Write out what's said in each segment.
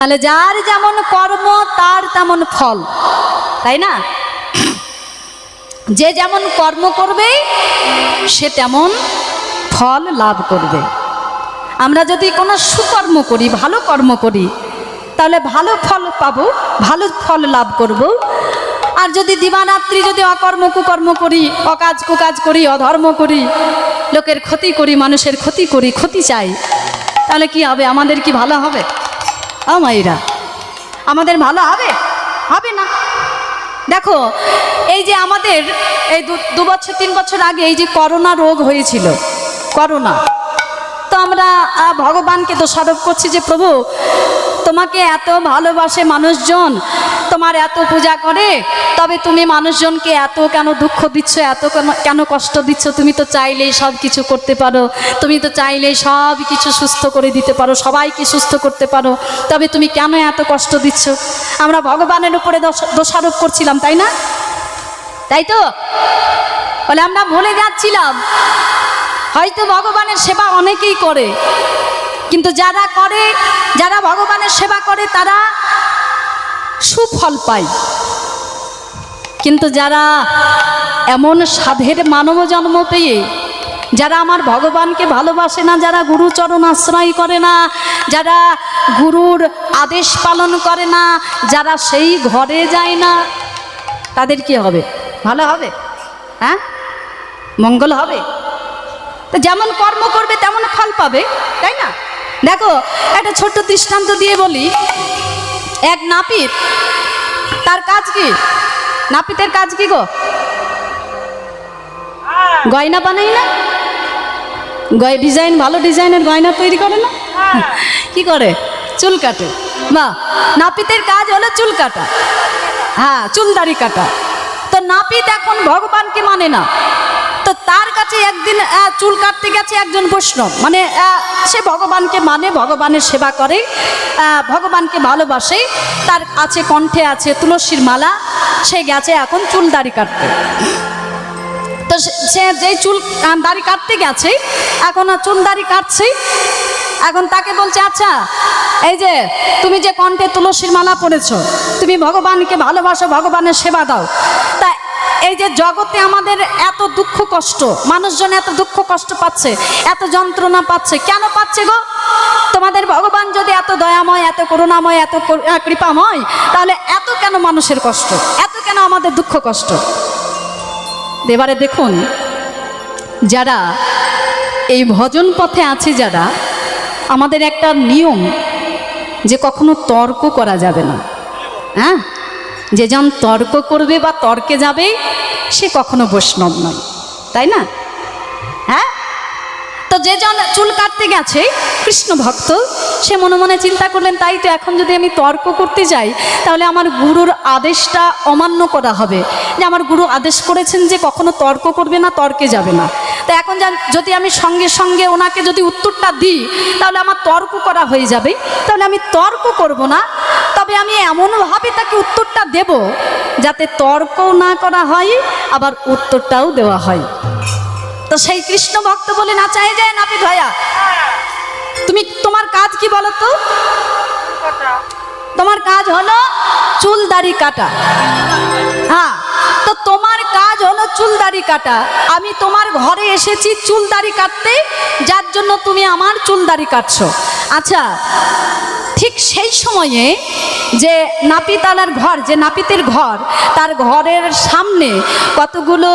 তাহলে যার যেমন কর্ম তার তেমন ফল, তাই না? যে যেমন কর্ম করবে সে তেমন ফল লাভ করবে। আমরা যদি কোনো সুকর্ম করি, ভালো কর্ম করি, তাহলে ভালো ফল পাবো, ভালো ফল লাভ করব। আর যদি দিবারাত্রি যদি অকর্ম কুকর্ম করি, অকাজ কুকাজ করি, অধর্ম করি, লোকের ক্ষতি করি, মানুষের ক্ষতি করি, ক্ষতি চাই, তাহলে কি হবে? আমাদের কি ভালো হবে? মায়েরা, আমাদের ভালো হবে? হবে না। দেখো, এই যে আমাদের এই 2 বছর 3 বছর আগে এই যে করোনা রোগ হয়েছিল, করোনা, তো আমরা ভগবানকে দোষারোপ করছি যে প্রভু তোমাকে এত ভালোবাসে মানুষজন, তোমার এত পূজা করে, তবে তুমি মানুষজনকে এত কেন দুঃখ দিচ্ছ, এত কেন কষ্ট দিচ্ছ? তুমি তো চাইলেই সব কিছু করতে পারো, তুমি তো চাইলেই সব কিছু সুস্থ করে দিতে পারো, সবাইকে সুস্থ করতে পারো, তবে তুমি কেন এত কষ্ট দিচ্ছ? আমরা ভগবানের উপরে দোষারোপ করছিলাম, তাই না? তাই তো বলে আমরা ভুলে যাচ্ছিলাম হয়তো ভগবানের সেবা অনেকেই করে, কিন্তু যারা করে, যারা ভগবানের সেবা করে তারা সুফল পায়, কিন্তু যারা এমন সাধের মানব জন্ম পেয়ে যারা আমার ভগবানকে ভালোবাসে না, যারা গুরুচরণ আশ্রয় করে না, যারা গুরুর আদেশ পালন করে না, যারা সেই ঘরে যায় না, তাদের কি হবে? ভালো হবে? হ্যাঁ, মঙ্গল হবে? তো যেমন কর্ম করবে তেমন ফল পাবে, তাই না? দেখো, একটা ছোট্ট দৃষ্টান্ত দিয়ে বলি। এক নাপিত, তার কাজ কি? নাপিতের কাজ কি গো? গয়না বানাই না? ডিজাইন, ভালো ডিজাইনের গয়না তৈরি করে না? কি করে? চুল কাটে। বা নাপিতের কাজ হলো চুল কাটা, হ্যাঁ, চুল দাড়ি কাটা। তো নাপিত এখন ভগবানকে মানে না, তো তার কাছে একদিন চুল কাটতে গেছে একজন বৈষ্ণব, মানে সে ভগবানকে মানে, ভগবানের সেবা করে, ভগবানকে ভালোবাসে, তার আছে কণ্ঠে আছে তুলসীর মালা, সে গেছে এখন চুল দাড়ি কাটতে। তো সে যেই চুল দাড়ি কাটতে গেছে, এখন চুল দাড়ি কাটছে, এখন তাকে বলছে আচ্ছা এই যে তুমি যে কণ্ঠে তুলসীর মালা পড়েছো, তুমি ভগবানকে ভালোবাসো, ভগবানের সেবা দাও, তা এই যে জগতে আমাদের এত দুঃখ কষ্ট, মানুষজন এত দুঃখ কষ্ট পাচ্ছে, এত যন্ত্রণা পাচ্ছে, কেন পাচ্ছে গো? তোমাদের ভগবান যদি এত দয়াময়, এত করুণাময়, এত কৃপাময়, তাহলে এত কেন মানুষের কষ্ট, এত কেন আমাদের দুঃখ কষ্ট? এবারে দেখুন, যারা এই ভজন পথে আছে, যারা, আমাদের একটা নিয়ম যে কখনো তর্ক করা যাবে না। হ্যাঁ, যে জন তর্ক করবে বা তর্কে যাবে সে কখনো বৈষ্ণব নয়, তাই না? হ্যাঁ, তো যে জন চুল কাটতে গেছে কৃষ্ণ ভক্ত, সে মনে মনে চিন্তা করলেন তাই তো, এখন যদি আমি তর্ক করতে যাই তাহলে আমার গুরুর আদেশটা অমান্য করা হবে, যে আমার গুরু আদেশ করেছেন যে কখনো তর্ক করবে না, তর্কে যাবে না। তো এখন যদি আমি সঙ্গে সঙ্গে ওনাকে যদি উত্তরটা দিই তাহলে আমার তর্ক করা হয়ে যাবে, তাহলে আমি তর্ক করব না, তবে আমি এমনভাবে তাকে উত্তরটা দেব যাতে তর্কও না করা হয়, আবার উত্তরটাও দেওয়া হয়। তো সেই কৃষ্ণ ভক্ত বলে না চাই যায়, নাপিত ভাইয়া তোমার কাজ কি বলো তো? তোমার কাজ হলো চুল দাড়ি কাটা। হ্যাঁ, তো তোমার কাজ হলো চুল দাড়ি কাটা, আমি তোমার ঘরে এসেছি চুল দাড়ি কাটতে, যার জন্য তুমি আমার চুল দাড়ি কাটছো। আচ্ছা, ঠিক সেই সময়ে যে নাপিতালার ঘর, যে নাপিতের ঘর, তার ঘরের সামনে কতগুলো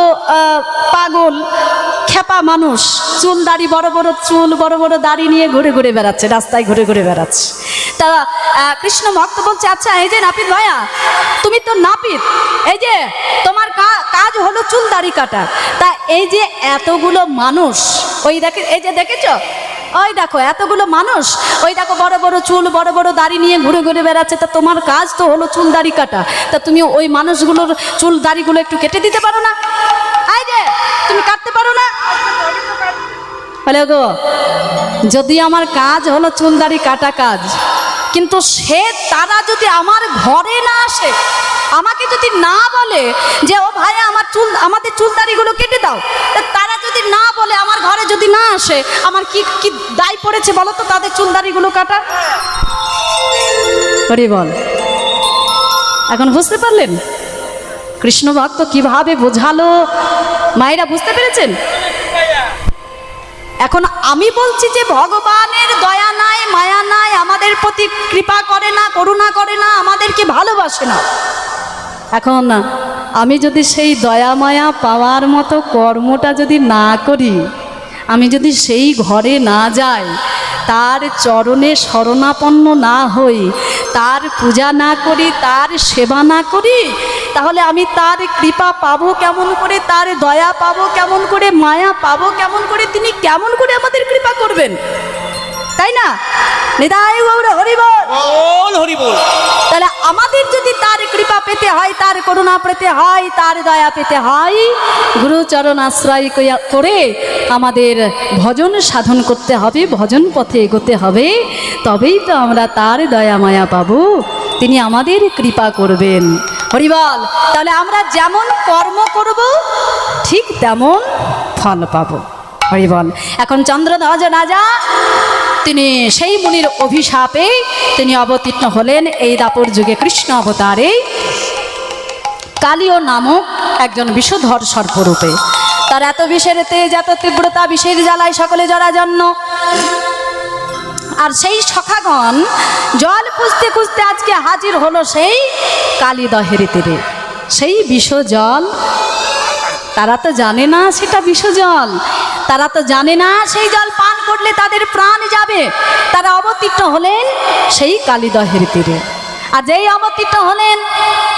পাগল খেপা মানুষ, চুল দাড়ি, বড় বড় চুল, বড় বড় দাড়ি নিয়ে ঘুরে ঘুরে বেড়াচ্ছে, রাস্তায় ঘুরে ঘুরে বেড়াচ্ছে। তা কৃষ্ণ ভক্ত বলছে আচ্ছা এই যে নাপিত ভাইয়া, তুমি তো নাপিত, এই যে তোমার কাজ হলো চুল দাড়ি কাটা, তা এই যে এতগুলো মানুষ, ওই দেখে, এই যে দেখেছো, ওই দেখো এতগুলো মানুষ, ওই দেখো বড় বড় চুল, বড় বড় দাড়ি নিয়ে ঘুরে ঘুরে বেড়াচ্ছে, তা তোমার কাজ তো হলো চুল দাড়ি কাটা, তা তুমি ওই মানুষগুলোর চুল দাড়িগুলো একটু কেটে দিতে পারো না? এই যে তুমি কাটতে পারো না? বলে গো, যদি আমার কাজ হলো চুল দাড়ি কাটা কাজ, কিন্তু তারা যদি আমার ঘরে না আসে, আমাকে যদি না বলে যে ও ভাইয়া আমাদের চুল দাড়িগুলো কেটে দাও, তারা যদি না বলে, আমার ঘরে যদি না আসে, আমার কি দায় পড়েছে বলো তো তাদের চুল দাড়িগুলো কাটা? হরি বল। এখন বুঝতে পারলেন কৃষ্ণ ভক্ত কিভাবে বোঝালো? মায়েরা বুঝতে পেরেছেন? এখন আমি বলছি যে ভগবানের দয়া নাই, মায়া নাই, আমাদের প্রতি কৃপা করে না, করুণা করে না, আমাদেরকে ভালোবাসে না। এখন আমি যদি সেই দয়া মায়া পাওয়ার মতো কর্মটা যদি না করি, আমি যদি সেই ঘরে না যাই, তার চরণে শরণাপন্ন না হই, তার পূজা না করি, তার সেবা না করি, তাহলে আমি তার কৃপা পাবো কেমন করে, তার দয়া পাবো কেমন করে, মায়া পাবো কেমন করে, তিনি কেমন করে আমাদের কৃপা করবেন? তাই না? নিতাই গৌর হরি বল, হরি বল। তাহলে আমাদের যদি তার কৃপা পেতে হয়, তার করুণা পেতে হয়, তার দয়া পেতে হয়, গুরুচরণ আশ্রয় করে আমাদের ভজন সাধন করতে হবে, ভজন পথে এগোতে হবে, তবেই তো আমরা তার দয়া মায়া পাবো, তিনি আমাদের কৃপা করবেন। হরিবল। তাহলে আমরা যেমন কর্ম করব ঠিক তেমন ফল পাবো। হরিবল। এখন চন্দ্রধ্বজ রাজা তিনি সেই মুনির অভিশাপে তিনি অবতীর্ণ হলেন এই দাপর যুগে কৃষ্ণ অবতারে কালীয় নামক একজন বিষধর সর্পরূপে। তার এত বিষের তেজ, এত তীব্রতা, বিষের জ্বালায় সকলে জরাজন্য। আর সেই সখাগণ জল খুঁজতে খুঁজতে আজকে হাজির হলো সেই কালীদহের তীরে। সেই বিষ জল তারা তো জানে না সেটা বিষ জল, তারা তো জানে না সেই জল পান করলে তাদের প্রাণ যাবে। তারা অবতীর্ণ হলেন সেই কালীদহের তীরে। আর যেই অবতীর্ণ হলেন,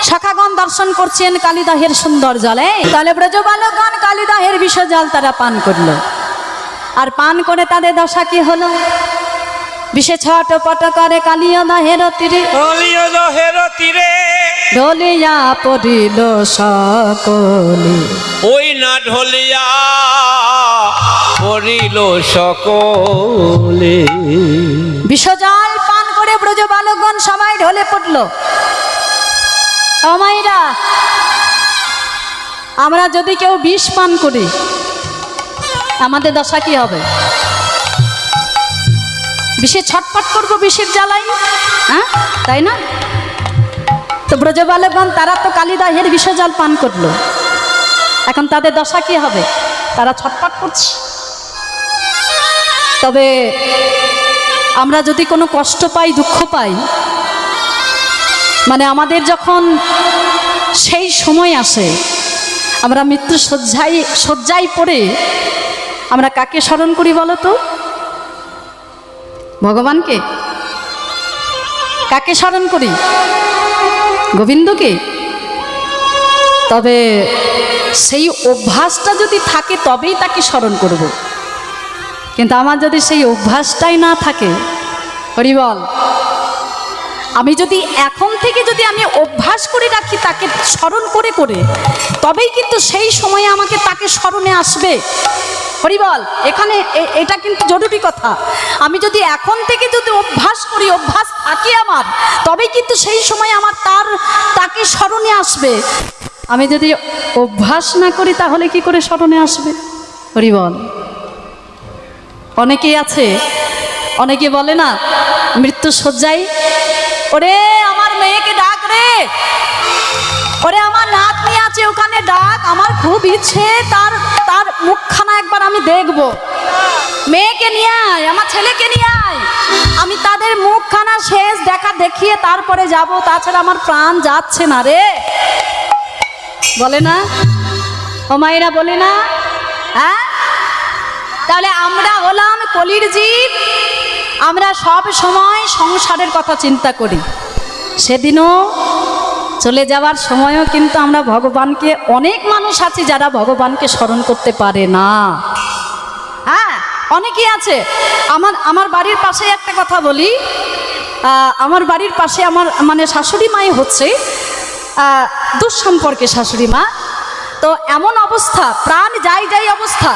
সখাগণ দর্শন করছেন কালীদহের সুন্দর জলে, তাহলে ব্রজবালকগণ কালীদহের বিষ জল তারা পান করলো। আর পান করে তাদের দশা কি হলো? বিষে ছটপট করে কালীদহের তীরে, কালীদহের তীরে ঢলিয়া পড়িল সকলে। ওই না ঢলিয়া পড়িল সকলে। বিষজল পান করে ব্রজবালকগণ সবাই ঢলে পড়ল। আমাইরা, আমরা যদি কেউ বিষ পান করি আমাদের দশা কি হবে? বিষে ছটপট করবো বিষের জ্বালাই, হ্যাঁ তাই না? তো ব্রজবালকগণ তারা তো কালীদহের বিষজল পান করলো, এখন তাদের দশা কি হবে? তারা ছটপট করছে। তবে আমরা যদি কোনো কষ্ট পাই, দুঃখ পাই, মানে যখন সেই সময় আসে, আমরা মৃত্যু শয্যায় পড়ে আমরা কাকে স্মরণ করি বলো তো? ভগবানকে। কাকে স্মরণ করি? গোবিন্দকে। তবে সেই অভ্যাসটা যদি থাকে তবেই তাকে স্মরণ করব। কিন্তু আমার যদি সেই অভ্যাসটাই না থাকে, হরিবল, আমি যদি এখন থেকে যদি আমি অভ্যাস করে রাখি তাকে স্মরণ করে করে, তবেই কিন্তু সেই সময়ে আমাকে তাকে স্মরণে আসবে। হরিবল। এখানে এটা কিন্তু জরুরি কথা। আমি যদি এখন থেকে যদি অভ্যাস করি, অভ্যাস থাকে আমার, তবেই কিন্তু সেই সময় আমার তাকে স্মরণে আসবে। আমি যদি অভ্যাস না করি তাহলে কি করে স্মরণে আসবে? হরিবল। অনেকেই আছে, অনেকে বলে না মৃত্যু শয্যায়, ওরে আমার মেয়েকে ডাক রে, ওরে আমার নাতনি আছে ওখানে ডাক, আমার খুব ইচ্ছে তার মুখখানা একবার আমি দেখব। মেয়েকে নিয়ে আয়, আমার ছেলেকে নিয়ে আয়, আমি তাদের মুখখানা শেষ দেখা দেখিয়ে তারপরে যাব, তাছাড়া আমার প্রাণ যাচ্ছে না রে। বলে না ও মায়েরা, বলে না? হ্যাঁ, তাহলে আমরা হলাম কলির জীব, আমরা সব সময় সংসারের কথা চিন্তা করি। সেদিনও চলে যাওয়ার সময়ও কিন্তু আমরা ভগবানকে, অনেক মানুষ আছে যারা ভগবানকে স্মরণ করতে পারে না। হ্যাঁ, অনেকেই আছে। আমার বাড়ির পাশে একটা কথা বলি, আমার বাড়ির পাশে আমার মানে শাশুড়ি মাই হচ্ছে দুঃসম্পর্কে শাশুড়ি মা। তো এমন অবস্থা, প্রাণ যাই অবস্থা,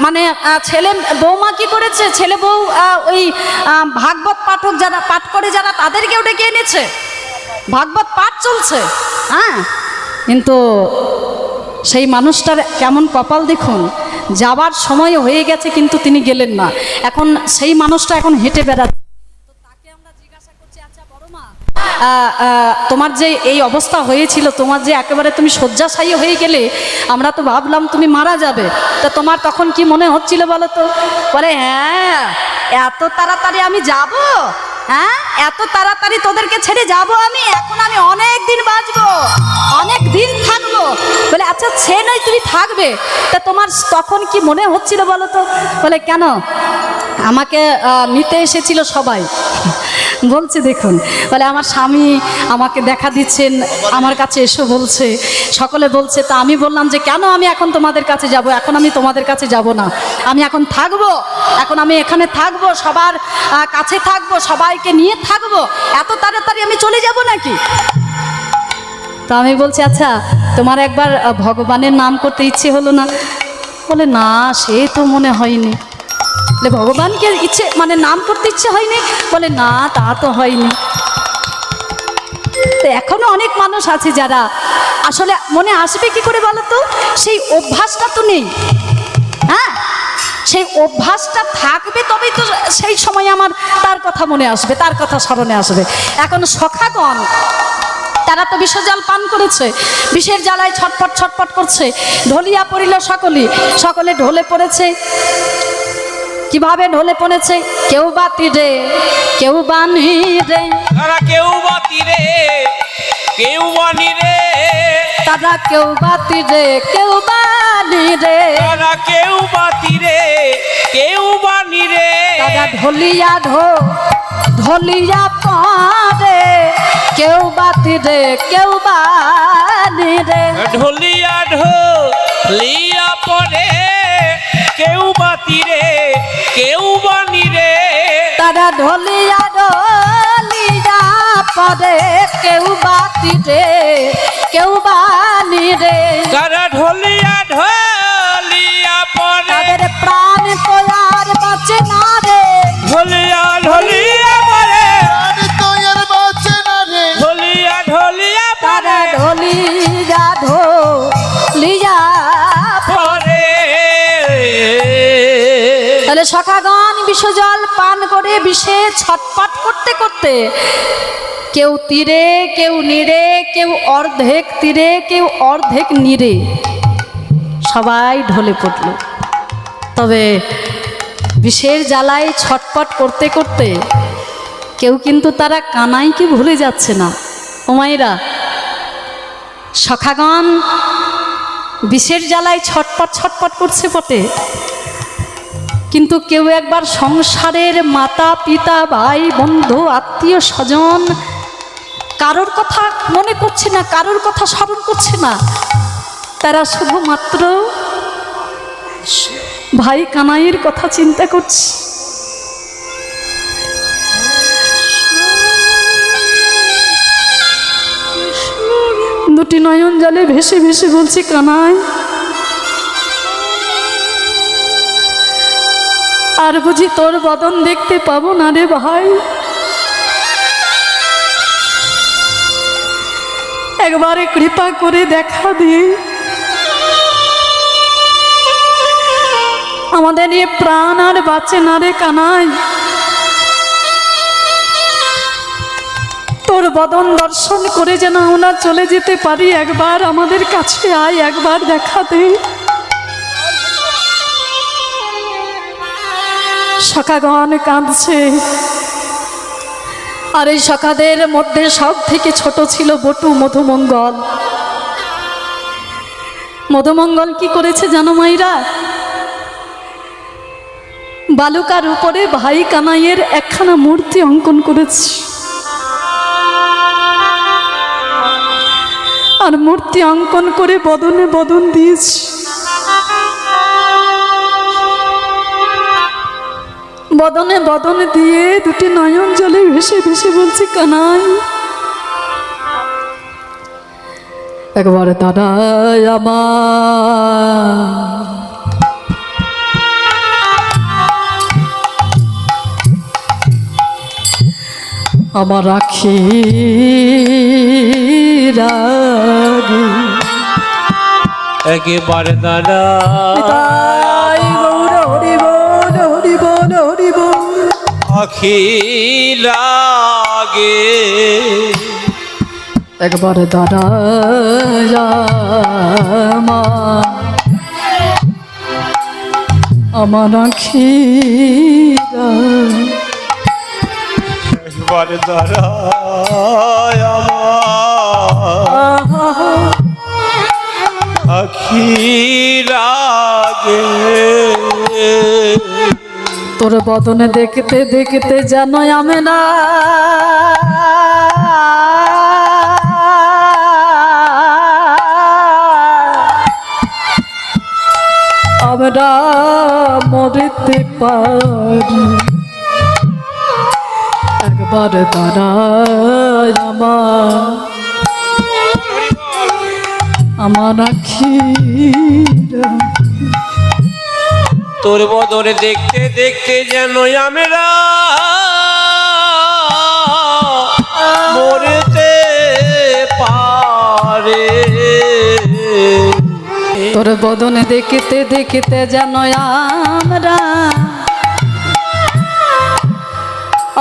মানে ছেলে বৌমা কি করেছে, ছেলে বউ ওই ভাগবত পাঠক যারা পাঠ করে যারা তাদেরকেও ডেকে এনেছে, ভাগবত পাঠ চলছে। হ্যাঁ, কিন্তু সেই মানুষটার কেমন কপাল দেখুন, যাবার সময় হয়ে গেছে কিন্তু তিনি গেলেন না। এখন সেই মানুষটা এখন হেঁটে বেড়াচ্ছে। তো তাকে আমরা জিজ্ঞাসা করছি, আচ্ছা বড় মা তোমার যে এই অবস্থা হয়েছিল, তোমার যে একেবারে তুমি শয্যাশায়ী হয়ে গেলে, আমরা তো ভাবলাম তুমি মারা যাবে। তা তোমার তখন কি মনে হচ্ছিল বলো তো? বলে হ্যাঁ, এত তাড়াতাড়ি আমি যাব? হ্যাঁ, এত তাড়াতাড়ি তোদেরকে ছেড়ে যাব আমি? এখন আমি অনেক দিন বাঁচবো, অনেক দিন থাকবো। বলে আচ্ছা সে নয়, তুমি থাকবে, তা তোমার তখন কি মনে হচ্ছিল বলো তো? বলে কেন, আমাকে নিতে এসেছিল সবাই। বলছে দেখুন, বলে আমার স্বামী আমাকে দেখা দিচ্ছেন, আমার কাছে এসো বলছে, সকলে বলছে। তা আমি বললাম যে কেন আমি এখন তোমাদের কাছে যাব? এখন আমি তোমাদের কাছে যাব না, আমি এখন থাকবো, এখন আমি এখানে থাকবো, সবার কাছে থাকবো, সবাইকে নিয়ে থাকবো। এত তাড়াতাড়ি আমি চলে যাব নাকি? তো আমি বলছি আচ্ছা তোমার একবার ভগবানের নাম করতে ইচ্ছে হলো না? বলে না, সে তো মনে হয়নি। বলে ভগবানকে ইচ্ছে মানে নাম করতে ইচ্ছে হয়নি? বলে না, তা তো হয়নি। তো এখনো অনেক মানুষ আছে যারা আসলে মনে আসবে কি করে বলো তো? সেই অভ্যাসটা তো নেই। হ্যাঁ, সেই অভ্যাসটা থাকবে তবেই তো সেই সময় আমার তার কথা মনে আসবে, তার কথা স্মরণে আসবে। এখন সখাগণ তারা তো বিষজল পান করেছে, বিষের জ্বালায় ছটফট ছটফট করছে, ঢলিয়া পড়িল সকলে ঢলে পড়েছে। কিভাবে ঢলে পড়েছে? কেউ বা তীরে, কেউ বা নীরে, তারা কেউ বা তীরে, কেউ বা নীরে, তারা কেউ বা তীরে, কেউ বা নীরে, তারা কেউ বা তীরে, কেউ বা নীরে, তারা ঢলিয়া ঢলিয়া পড়ে, কেউ বা তীরে, কেউ বা নীরে, ঢলিয়া ঢলিয়া পড়ে, কেউ বা তীরে, কেউ বা নীরে, তারা ঢলিয়া ঢলিয়া পড়ে, কেউ বা তীরে, কেউ বা নীরে, তারা ঢলিয়া ঢলিয়া পড়ে, তাদের প্রাণ তো আর বাঁচে না রে, ঢলিয়া ঢলিয়া পড়ে, রে ঢলিয়া ঢলিয়া তারা পড়ে, ঢলিয়া ঢলিয়া। পড়ে। তাহলে সখাগণ বিষজল পান করে বিষে ছটপট করতে করতে কেউ তীরে, কেউ নীরে, কেউ অর্ধেক তীরে, কেউ অর্ধেক নীরে, সবাই ঢলে পড়ল। তবে বিষের জ্বালায় ছটপট করতে করতে কেউ কিন্তু তারা কানাইকে ভুলে যাচ্ছে না। ও মায়েরা, সখাগণ বিষের জ্বালায় ছটপট ছটপট করছে বটে, কিন্তু কেউ একবার সংসারের মাতা পিতা ভাই বন্ধু আত্মীয় স্বজন কারোর কথা মনে করছে না, কারোর কথা স্মরণ করছে না। তারা শুধুমাত্র ভাই কানাইয়ের কথা চিন্তা করছে। দুটি নয়ন জলে ভেসে ভেসে বলছে কানাই, আর বুঝি তোর বদন দেখতে পাবো না রে ভাই, একবারে কৃপা করে দেখা দিয়ে আমাদের এ প্রাণ আর বাঁচে না রে কানাই, তোর বদন দর্শন করে যেন আমরা চলে যেতে পারি, একবার আমাদের কাছে আয়, একবার দেখা দে। সখাগণ কাঁদছে। আর এই সখাদের মধ্যে সব থেকে ছোট ছিল বটু মধুমঙ্গল। মধুমঙ্গল কি করেছে জানো মাইরা? বালুকার উপরে ভাই কানাইয়ের একখানা মূর্তি অঙ্কন করেছে, আর মূর্তি অঙ্কন করে বদনে বদন দিয়েছে। বদনে বদনে দিয়ে দুটি নয়ন জলে ভেসে ভেসে বলছি কানাই, একবারে দাঁড়াই আমার রাখি রাগে, একেবারে দাদা তাই গৌর হরি বল, হরি বল, হরি বল। আখি লাগে একবার দাঁড়ায় আমার আখিরা একবার দাঁড়ায় আমার আখির আগে। তোর বদনে দেখতে দেখতে যেন আমি না আমরা মরতে পারি। একবার দাঁড়ায় আমার আখিরা তোর বদলে দেখতে দেখতে যেন আমরা মরতে পারে। তোর বদনে দেখতে দেখতে যেন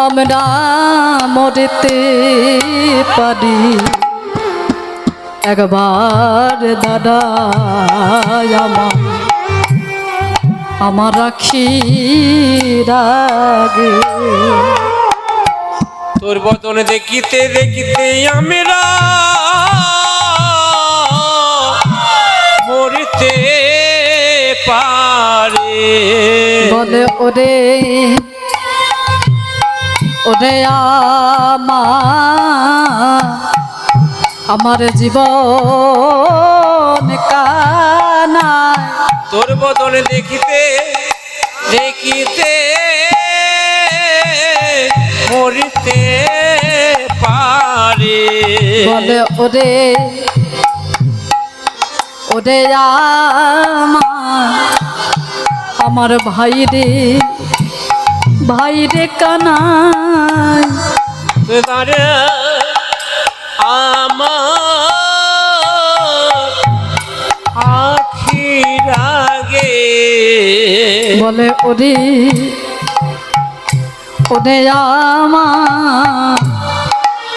আমরা মরতে পারি। একবার দাঁড়ায় আমার আখির আগে। তোর বদনে দেখিতে দেখিতে আমরা মরতে পারে। বলে ওরে ওরে আমার জীবন কানায়। তোর বদনে দেখিতে দেখিতে মরিতে পারে। বলে ওরে ওরে আমার ভাই রে কানাই। তারে আমার আখির আগে। বলে ওরে ওরে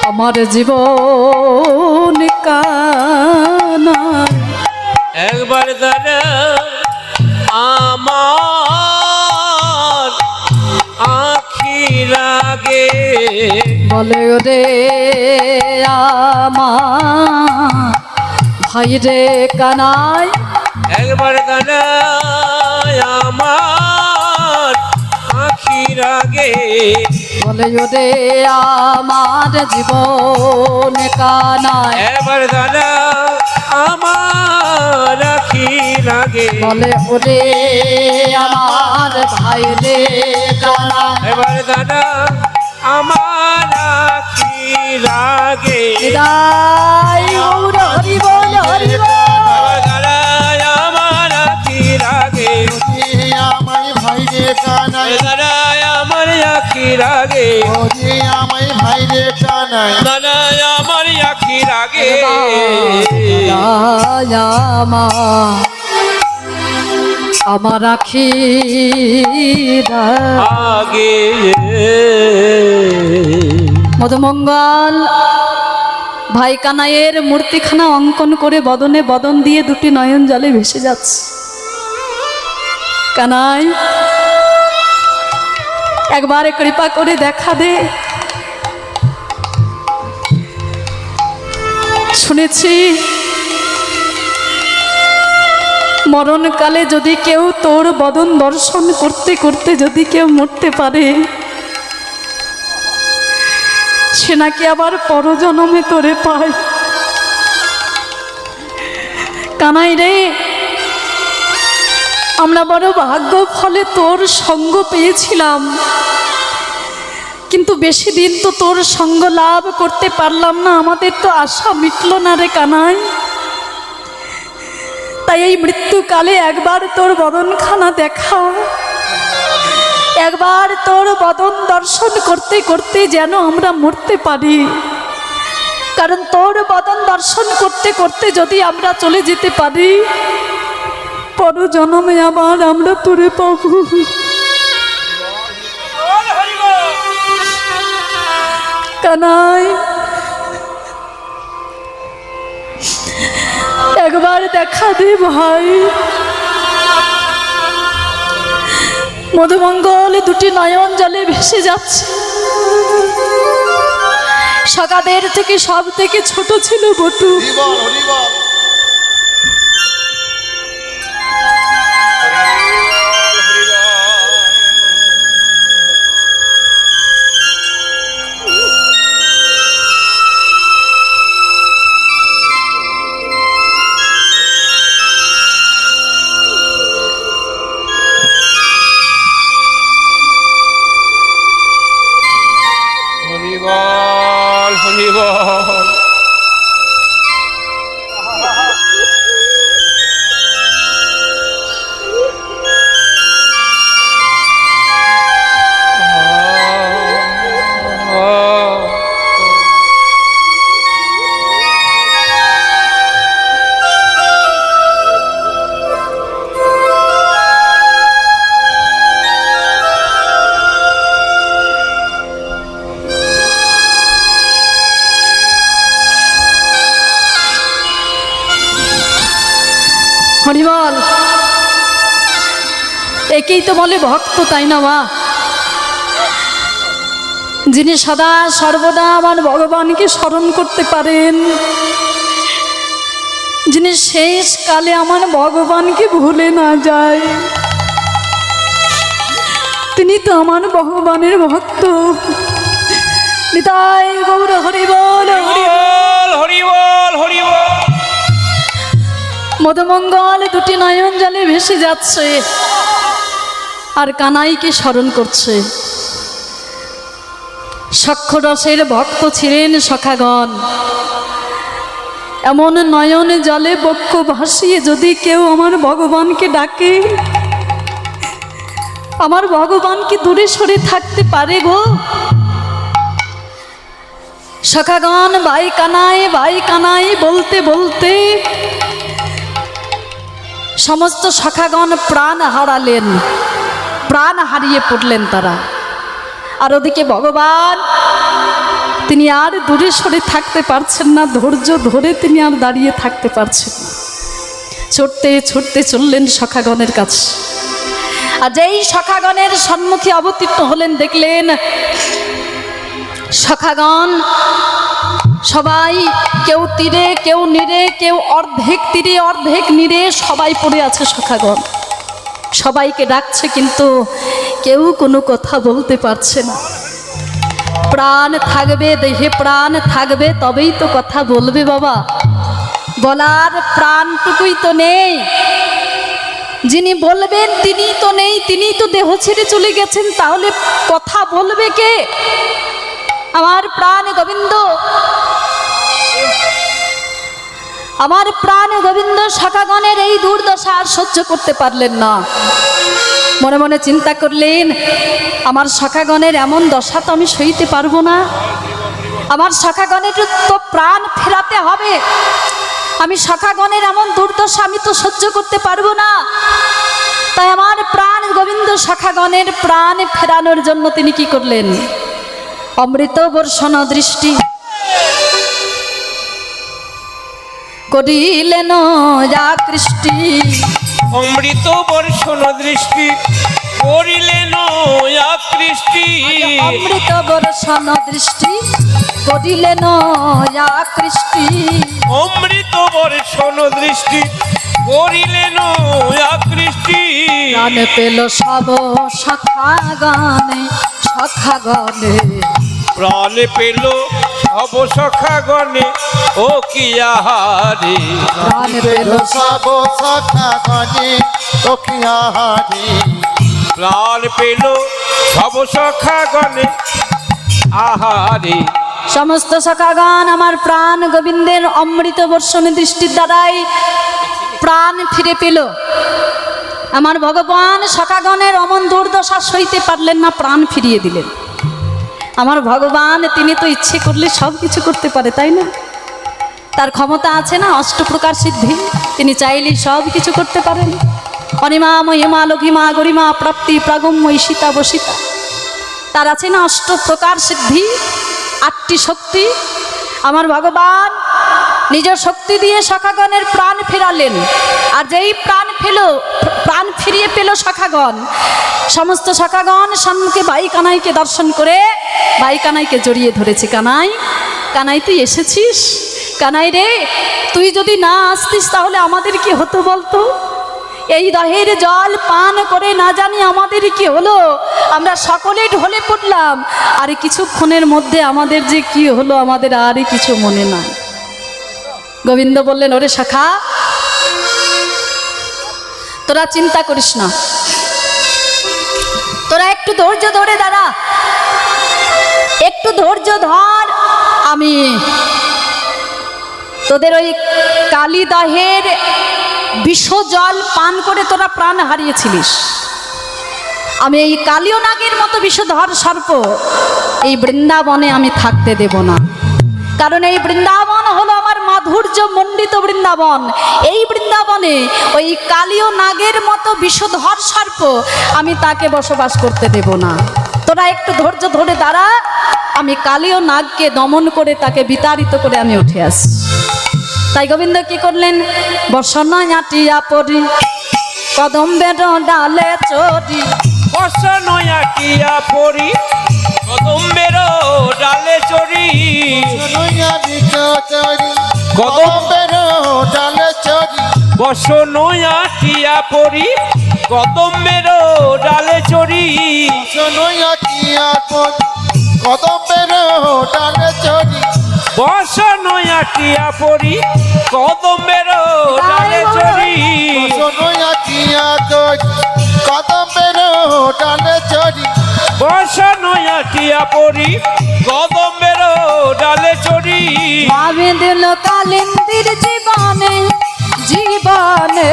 আমার জীবন কানাই। একবার দাঁড়া আমার আখির আগে। বলে ওরে আমার ভাই রে কানাই। একবার দাঁড়া আমার আখির আগে। বলে ওরে আমার জীবন কানাই। একবার দাঁড়া আমার আখির আগে। বলে ওরে আমার ভাই রে কানাই। এবার দাঁড়া আমার আখির আগে। বিদায় গৌর হরি বল হরি বল। এবার দাঁড়া আমার আখির আগে। আমায় ভাই রে কানাই, দাঁড়া আমার আখির আগে। আমায় ভাই রে কানাই। দাঁড়া আমার আখির আগে। আমার আখির আগে মধুমঙ্গল ভাই কানাইয়ের মূর্তিখানা অঙ্কন করে বদনে বদন দিয়ে দুটি নয়ন জলে ভেসে যাচ্ছে। কানাই একবারে কৃপা করে দেখা দে। শুনেছি মরণকালে যদি কেউ তোর বদন দর্শন করতে করতে যদি কেউ মরতে পারে, সে নাকি আবার পরজন্মে তোরে পায়। কানাই রে, আমরা বড় ভাগ্য ফলে তোর সঙ্গ পেয়েছিলাম, কিন্তু বেশি দিন তো তোর সঙ্গ লাভ করতে পারলাম না। আমাদের তো আশা মিটল না রে কানাই। তাই এই মৃত্যুকালে একবার তোর বদনখানা দেখা, একবার তোর বদন দর্শন করতে করতে যেন আমরা মরতে পারি। কারণ তোর বদন দর্শন করতে করতে যদি আমরা চলে যেতে পারি, পর জন্মে আবার আমরা তোরে পাবো। কানাই দেখা দে ভাই। মধুমঙ্গল দুটি নয়ন জলে ভেসে যাচ্ছে। সকাদের থেকে সব থেকে ছোট ছিল বটু। হরিবল হরিবল। হরিবল হরিবল। হরিবল। একেই তো বলে ভক্ত, তাই না মা? যিনি সদা সর্বদা আমার ভগবানকে স্মরণ করতে পারেন, যিনি শেষ কালে আমার ভগবানকে ভুলে না যায়, তিনি তো আমার ভগবানের ভক্ত। নিতাই গৌর হরিবল হরিবল। হরিবল হরিবল। মধুমঙ্গল দুটি নয়ন জলে ভেসে যাচ্ছে আর কানাইকে স্মরণ করছে। সখ্যরসের ভক্ত ছিলেন সখাগণ। এমন নয়ন জলে বক্ষ ভাসিয়ে যদি কেউ আমার ভগবানকে ডাকে, আমার ভগবান কি দূরে সরে থাকতে পারে গো? সখাগণ ভাই কানাই বলতে বলতে সমস্ত সখাগণ প্রাণ হারালেন, প্রাণ হারিয়ে পড়লেন তারা। আর ওদিকে ভগবান তিনি আর দূরে সরে থাকতে পারছেন না, ধৈর্য ধরে তিনি আর দাঁড়িয়ে থাকতে পারছেন না। ছুটতে ছুটতে চললেন সখাগণের কাছে। আর যেই সখাগণের সম্মুখে অবতীর্ণ হলেন, দেখলেন সখাগণ সবাই কেউ তীরে, কেউ নীরে, কেউ অর্ধেক তীরে অর্ধেক নীরে, সবাই পড়ে আছে সখাগণ। সবাইকে ডাকছে কিন্তু কেউ কোনো কথা বলতে পারছে না। প্রাণ থাকবে দেহে, প্রাণ থাকবে তবেই তো কথা বলবে বাবা। বলার প্রাণটুকুই তো নেই, যিনি বলবেন তিনি তো নেই, তিনি তো দেহ ছেড়ে চলে গেছেন, তাহলে কথা বলবে কে? আমার প্রাণ গোবিন্দ, আমার প্রাণ গোবিন্দ সখাগণের এই দুর্দশা আর সহ্য করতে পারলেন না। মনে মনে চিন্তা করলেন, আমার সখাগণের এমন দশা তো আমি সইতে পারবো না। আমার সখাগণের তো প্রাণ ফেরাতে হবে। আমি সখাগণের এমন দুর্দশা আমি তো সহ্য করতে পারবো না। তাই আমার প্রাণ গোবিন্দ সখাগণের প্রাণ ফেরানোর জন্য তিনি কি করলেন? অমৃত বর্ষণ দৃষ্টি করিলেন আকৃষ্টি। অমৃত বর্ষণ দৃষ্টি করিলেন আকৃষ্টি। অমৃত বর্ষণ দৃষ্টি করিলেন আকৃষ্টি। অমৃত বর্ষণ দৃষ্টি করিলেন আকৃষ্টি। প্রাণ পেল সব সখাগণে, সখাগণে প্রাণ পেল সব সখাগণে, ও কি আহারে। প্রাণ পেল সব সখাগণে, ও কি আহারে। প্রাণ পেল সব সখাগণে, আহারে। সমস্ত সখাগণ আমার প্রাণ গোবিন্দের অমৃত বর্ষণ দৃষ্টির দ্বারাই প্রাণ ফিরে পেল। আমার ভগবান সখাগণের অমন দুর্দশা সইতে পারলেন না, প্রাণ ফিরিয়ে দিলেন। আমার ভগবান তিনি তো ইচ্ছে করলে সব কিছু করতে পারে, তাই না? তার ক্ষমতা আছে না, অষ্টপ্রকার সিদ্ধি, তিনি চাইলেই সব কিছু করতে পারেন। অনিমা মহিমা লঘিমা গরিমা প্রাপ্তি প্রাগম্য ঈশিতা বসিতা, তার আছে না অষ্টপ্রকার সিদ্ধি, 8টি শক্তি। আমার ভগবান নিজের শক্তি দিয়ে সখাগণের প্রাণ ফেরালেন। আর যেই প্রাণ ফিরিয়ে পেল সখাগণ, সমস্ত সখাগণ সম্মুখে ভাই কানাইকে দর্শন করে ভাই কানাইকে জড়িয়ে ধরেছে। কানাই, কানাই তুই এসেছিস? কানাই রে, তুই যদি না আসতিস তাহলে আমাদের কি হতো বলতো? এই দহের জল পান করে না জানি আমাদের কি হলো, আমরা সকলে ঢলে পড়লাম, আর কিছুক্ষণের মধ্যে আমাদের যে কি হলো আমাদের আর কিছু মনে নাই। গোবিন্দ বললেন, ওরে সখা, তোরা চিন্তা করিস না, তোরা একটু ধৈর্য ধরে দাঁড়া, একটু ধৈর্য ধর। আমি তোদের ওই কালিদাহের বিষ জল পান করে তোরা প্রাণ হারিয়েছিলিস, আমি এই কালীয় নাগের মতো বিষধর সর্প এই বৃন্দাবনে আমি থাকতে দেব না। কারণ এই বৃন্দাবন হলো আমার মাধুর্য মণ্ডিত বৃন্দাবন। এই বৃন্দাবনে ওই কালীয় নাগের মতো বিষধর সর্প আমি তাকে বসবাস করতে দেব না। তোরা একটু ধৈর্য ধরে দাঁড়া, আমি কালীয় নাগকে দমন করে তাকে বিতাড়িত করে আমি উঠে আসি। তাই গোবিন্দ কি করলেন? বসনা আটিয়া পড়ি কদম্বের ডালে চড়ি, বসনয়াটিয়া পড়ি কদম্বের ডালে চড়ি, কদম্বের ডালে চড়ি, বসনয়াটিয়া পড়ি কদম্বের ডালে চড়ি, কদম্বের ডালে চড়ি, বসনয়াটিয়া পড়ি কদম্বের ডালে চড়ি, কদম্বের ডালে চড়ি, বসনয়াটিয়া পড়ি কদম্বের ডালে চড়ি। ভাবে দিল কালিন্দির জীবনে জীবনে,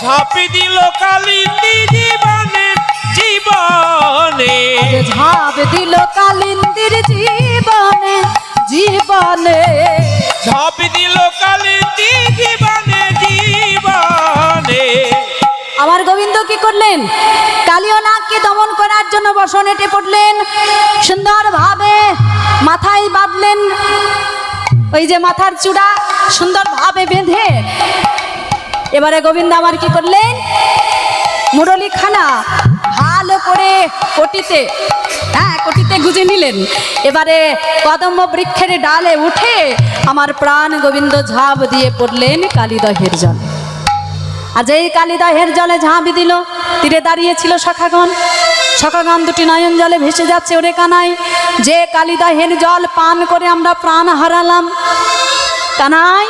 ঝাঁপি দিল কালিন্দি জীবনে জীবনে, ঝাঁপ দিল কালিন্দির জীবনে জীবনে, ঝাঁপি দিল কালিন্দি জীবনে জীবনে। আমার গোবিন্দ কি করলেন? কালীয় নাগকে দমন করার জন্য বসনেটে পড়লেন, সুন্দরভাবে মাথায় বাঁধলেন, ওই যে মাথার চূড়া সুন্দরভাবে বেঁধে এবারে গোবিন্দ আমার কি করলেন? মুরলীখানা ভালো করে কটিতে কটিতে গুজে নিলেন। এবারে কদম্ব বৃক্ষের ডালে উঠে আমার প্রাণ গোবিন্দ ঝাঁপ দিয়ে পড়লেন কালিদহের জলে। আর যেই কালিদহের জলে ঝাঁপ দিল, তীরে দাঁড়িয়েছিল সখাগণ, সখাগণ দুটি নয়ন জলে ভেসে যাচ্ছে। ওরে কানাই, যে কালিদহের জল পান করে আমরা প্রাণ হারালাম, কানাই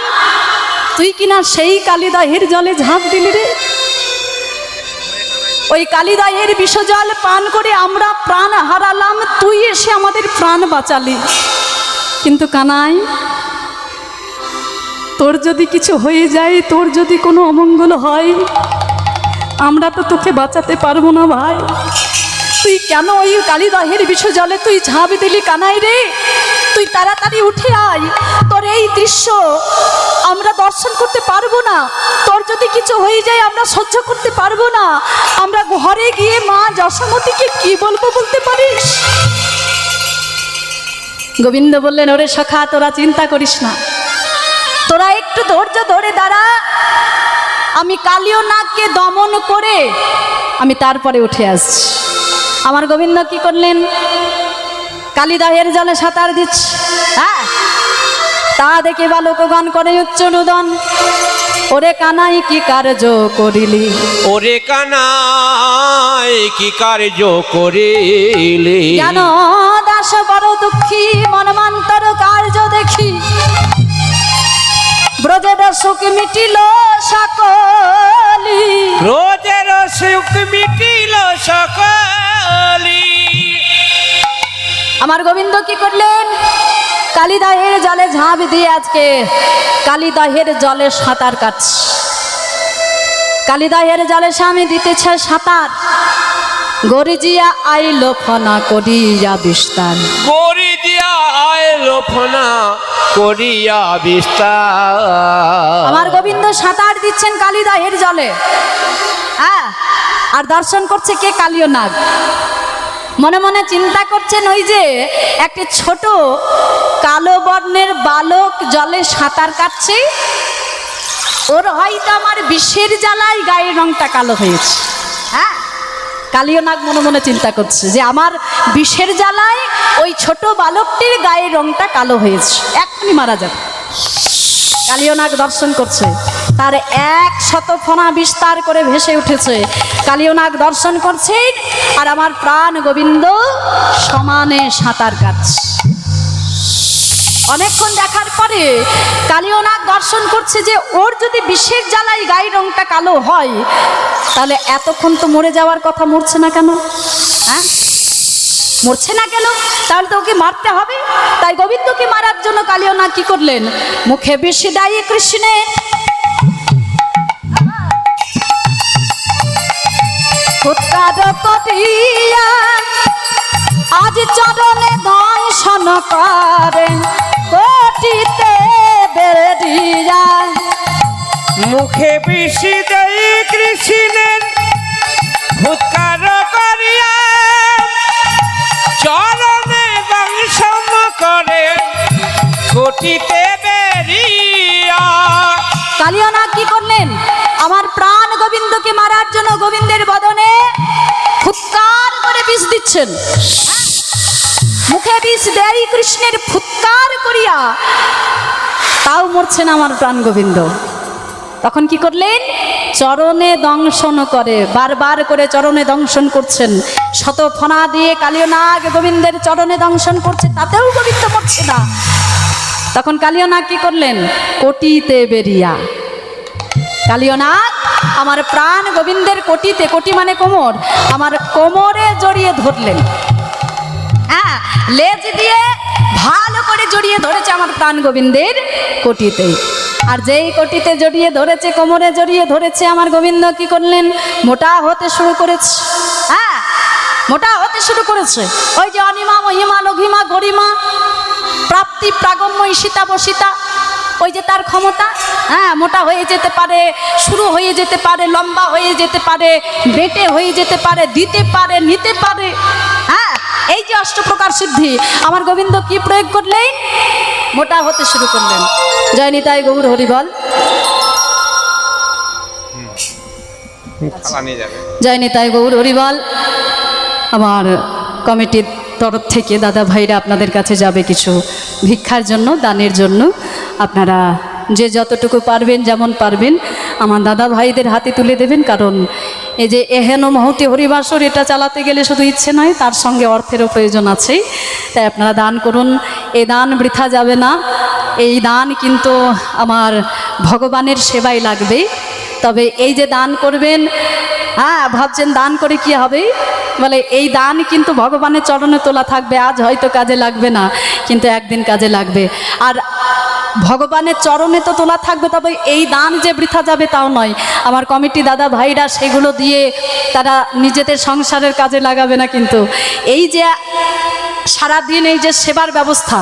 তুই কিনা সেই কালিদহের জলে ঝাঁপ দিলি রে। ওই কালিদহের বিষজল পান করে আমরা প্রাণ হারালাম, তুই এসে আমাদের প্রাণ বাঁচালি। কিন্তু কানাই, তোর যদি কিছু হয়ে যায়, তোর যদি কোনো অমঙ্গল হয়, আমরা তো তোকে বাঁচাতে পারবো না ভাই। তুই কেন ওই কালিদহের বিষজলে তুই ঝাঁপ দিলি কানাই রে? তুই তাড়াতাড়ি উঠে আয়, তোর এই দৃশ্য আমরা দর্শন করতে পারবো না। তোর যদি কিছু হয়ে যায় আমরা সহ্য করতে পারবো না। আমরা ঘরে গিয়ে মা যশোমতীকে কি বলবো বলতে পারিস? গোবিন্দ বললেন, ওরে সখা, তোরা চিন্তা করিস না, তোরা একটু ধৈর্য ধরে দাঁড়া, আমি কালীয় নাগকে দমন করে আমি তারপরে উঠে আসছি। আমার গোবিন্দ কি করলেন? কালিদহের জলে সাঁতার দিচ্ছে, তা দেখে বালকগণ করে উচ্চ রুদন, ওরে কানাই কি কার্য করিলি, ওরে কানাই কি কার্য করিলি, জান দাস বড় দুঃখী মনমান্তর কার্য দেখি, ব্রজের সুখ মিটিল সকলি, রোজের সুখ মিটিল সকলি। আমার গোবিন্দ কি করলেন? কালিদহের জলে ঝাঁপ দিয়ে আজকে কালিদহের জলে সাঁতার কাটছে। কালিদহের জলে স্বামী দিতেছে সাঁতার, গরিজিয়া আইলো ফনা করিয়া বিস্তার, গরিজিয়া আইলো ফনা করিয়া বিস্তার। আমার গোবিন্দ সাঁতার দিচ্ছেন কালিদহের জলে, আর দর্শন করছে কে? কালীয় নাগ। মনে মনে চিন্তা করছেন ওই যে একটি ছোট কালো বর্ণের বালক জলে সাঁতার কাটছে, ওর হয়তো আমার বিষের জ্বালায় গায়ের রংটা কালো হয়েছে। হ্যাঁ, কালীয় নাগ মনে মনে চিন্তা করছে যে আমার বিষের জ্বালায় ওই ছোট বালকটির গায়ের রংটা কালো হয়েছে, এক্ষুনি মারা যাবে। কালীয় নাগ দর্শন করছে, তার 100 ফণা বিস্তার করে ভেসে উঠেছে। কালীয় নাগ দর্শন করছে, আর আমার প্রাণ গোবিন্দ সমানে সাঁতার কাটছে। অনেকক্ষণ দেখার পরে কালীয় নাগ দর্শন করছে যে ওর যদি বিষের জ্বালায় গায়ের রংটা কালো হয়, তাহলে এতক্ষণ তো মরে যাওয়ার কথা, মরছে না কেন? হ্যাঁ, মরছে না কেন? তাহলে তো ওকে মারতে হবে। তাই গোবিন্দকে মারার জন্য কালীয় নাগ কি করলেন? মুখে বিষ দায়ী কৃষ্ণে উৎকার করিয়া আজ চরণে দংশন করেন কোটিতে বেরিয়া। মুখে বিষি দেই কৃষ্ণের ভূতকার করিয়া চরণে দংশন করে কোটিতে বেরিয়া। কালীয় নাগ কি করলেন? আমার প্রাণ গোবিন্দকে মারার জন্য গোবিন্দের বদনে ফুৎকার করে বিষ দিচ্ছেন। মুখে বিষ দেয় কৃষ্ণের ফুৎকার করিয়া, তাও মরছেন আমার প্রাণ গোবিন্দ। তখন কি করলেন? চরণে দংশন করে, বারবার করে চরণে দংশন করছেন। 100 ফণা দিয়ে কালীয় নাগ গোবিন্দের চরণে দংশন করছে, তাতেও গোবিন্দ মরছে না। তখন কালীয় নাগ কি করলেন? কোটিতে বেরিয়া। কালীয় নাগ আমার প্রাণ গোবিন্দের কোটিতে, কোটি মানে কোমর, আমার কোমরে জড়িয়ে ধরলেন। হ্যাঁ, লেজ দিয়ে ভালো করে জড়িয়ে ধরেছে আমার প্রাণ গোবিন্দের কোটিতে। আর যেই কোটিতে জড়িয়ে ধরেছে, কোমরে জড়িয়ে ধরেছে, আমার গোবিন্দ কি করলেন? মোটা হতে শুরু করেছে। হ্যাঁ, মোটা হতে শুরু করেছে। ওই যে অনিমা, মহিমা, লঘিমা, গরিমা, প্রাপ্তি, প্রাগম্য, ঈশিতা, বসিতা, ওই যে তার ক্ষমতা। হ্যাঁ, মোটা হয়ে যেতে পারে, শুরু হয়ে যেতে পারে, লম্বা হয়ে যেতে পারে, বেটে হয়ে যেতে পারে, দিতে পারে, নিতে পারে। হ্যাঁ, এই যে 8 প্রকার সিদ্ধি আমার গোবিন্দ কি প্রয়োগ করলেন? মোটা হতে শুরু করলেন। জয় নিতাই গৌর হরিবল। জয় নিতাই গৌর হরিবল। আমার কমিটির তরফ থেকে দাদা ভাইরা আপনাদের কাছে যাবে কিছু ভিক্ষার জন্য, দানের জন্য। আপনারা যে যতটুকু পারবেন, যেমন পারবেন, আমার দাদা ভাইদের হাতে তুলে দেবেন। কারণ এই যে এহেন মহতি হরিবাসর, এটা চালাতে গেলে শুধু ইচ্ছে নয়, তার সঙ্গে অর্থেরও প্রয়োজন আছে। তাই আপনারা দান করুন, এই দান বৃথা যাবে না। এই দান কিন্তু আমার ভগবানের সেবায় লাগবে। তবে এই যে দান করবেন, হ্যাঁ, ভাবছেন দান করে কি হবে? বলে এই দান কিন্তু ভগবানের চরণে তোলা থাকবে। আজ হয়তো কাজে লাগবে না, কিন্তু একদিন কাজে লাগবে। আর ভগবানের চরণে তো তোলা থাকবে, তবে এই দান যে বৃথা যাবে তাও নয়। আমার কমিটি দাদা ভাইরা সেগুলো দিয়ে তারা নিজেদের সংসারের কাজে লাগাবে না। কিন্তু এই যে সারাদিন এই যে সেবার ব্যবস্থা,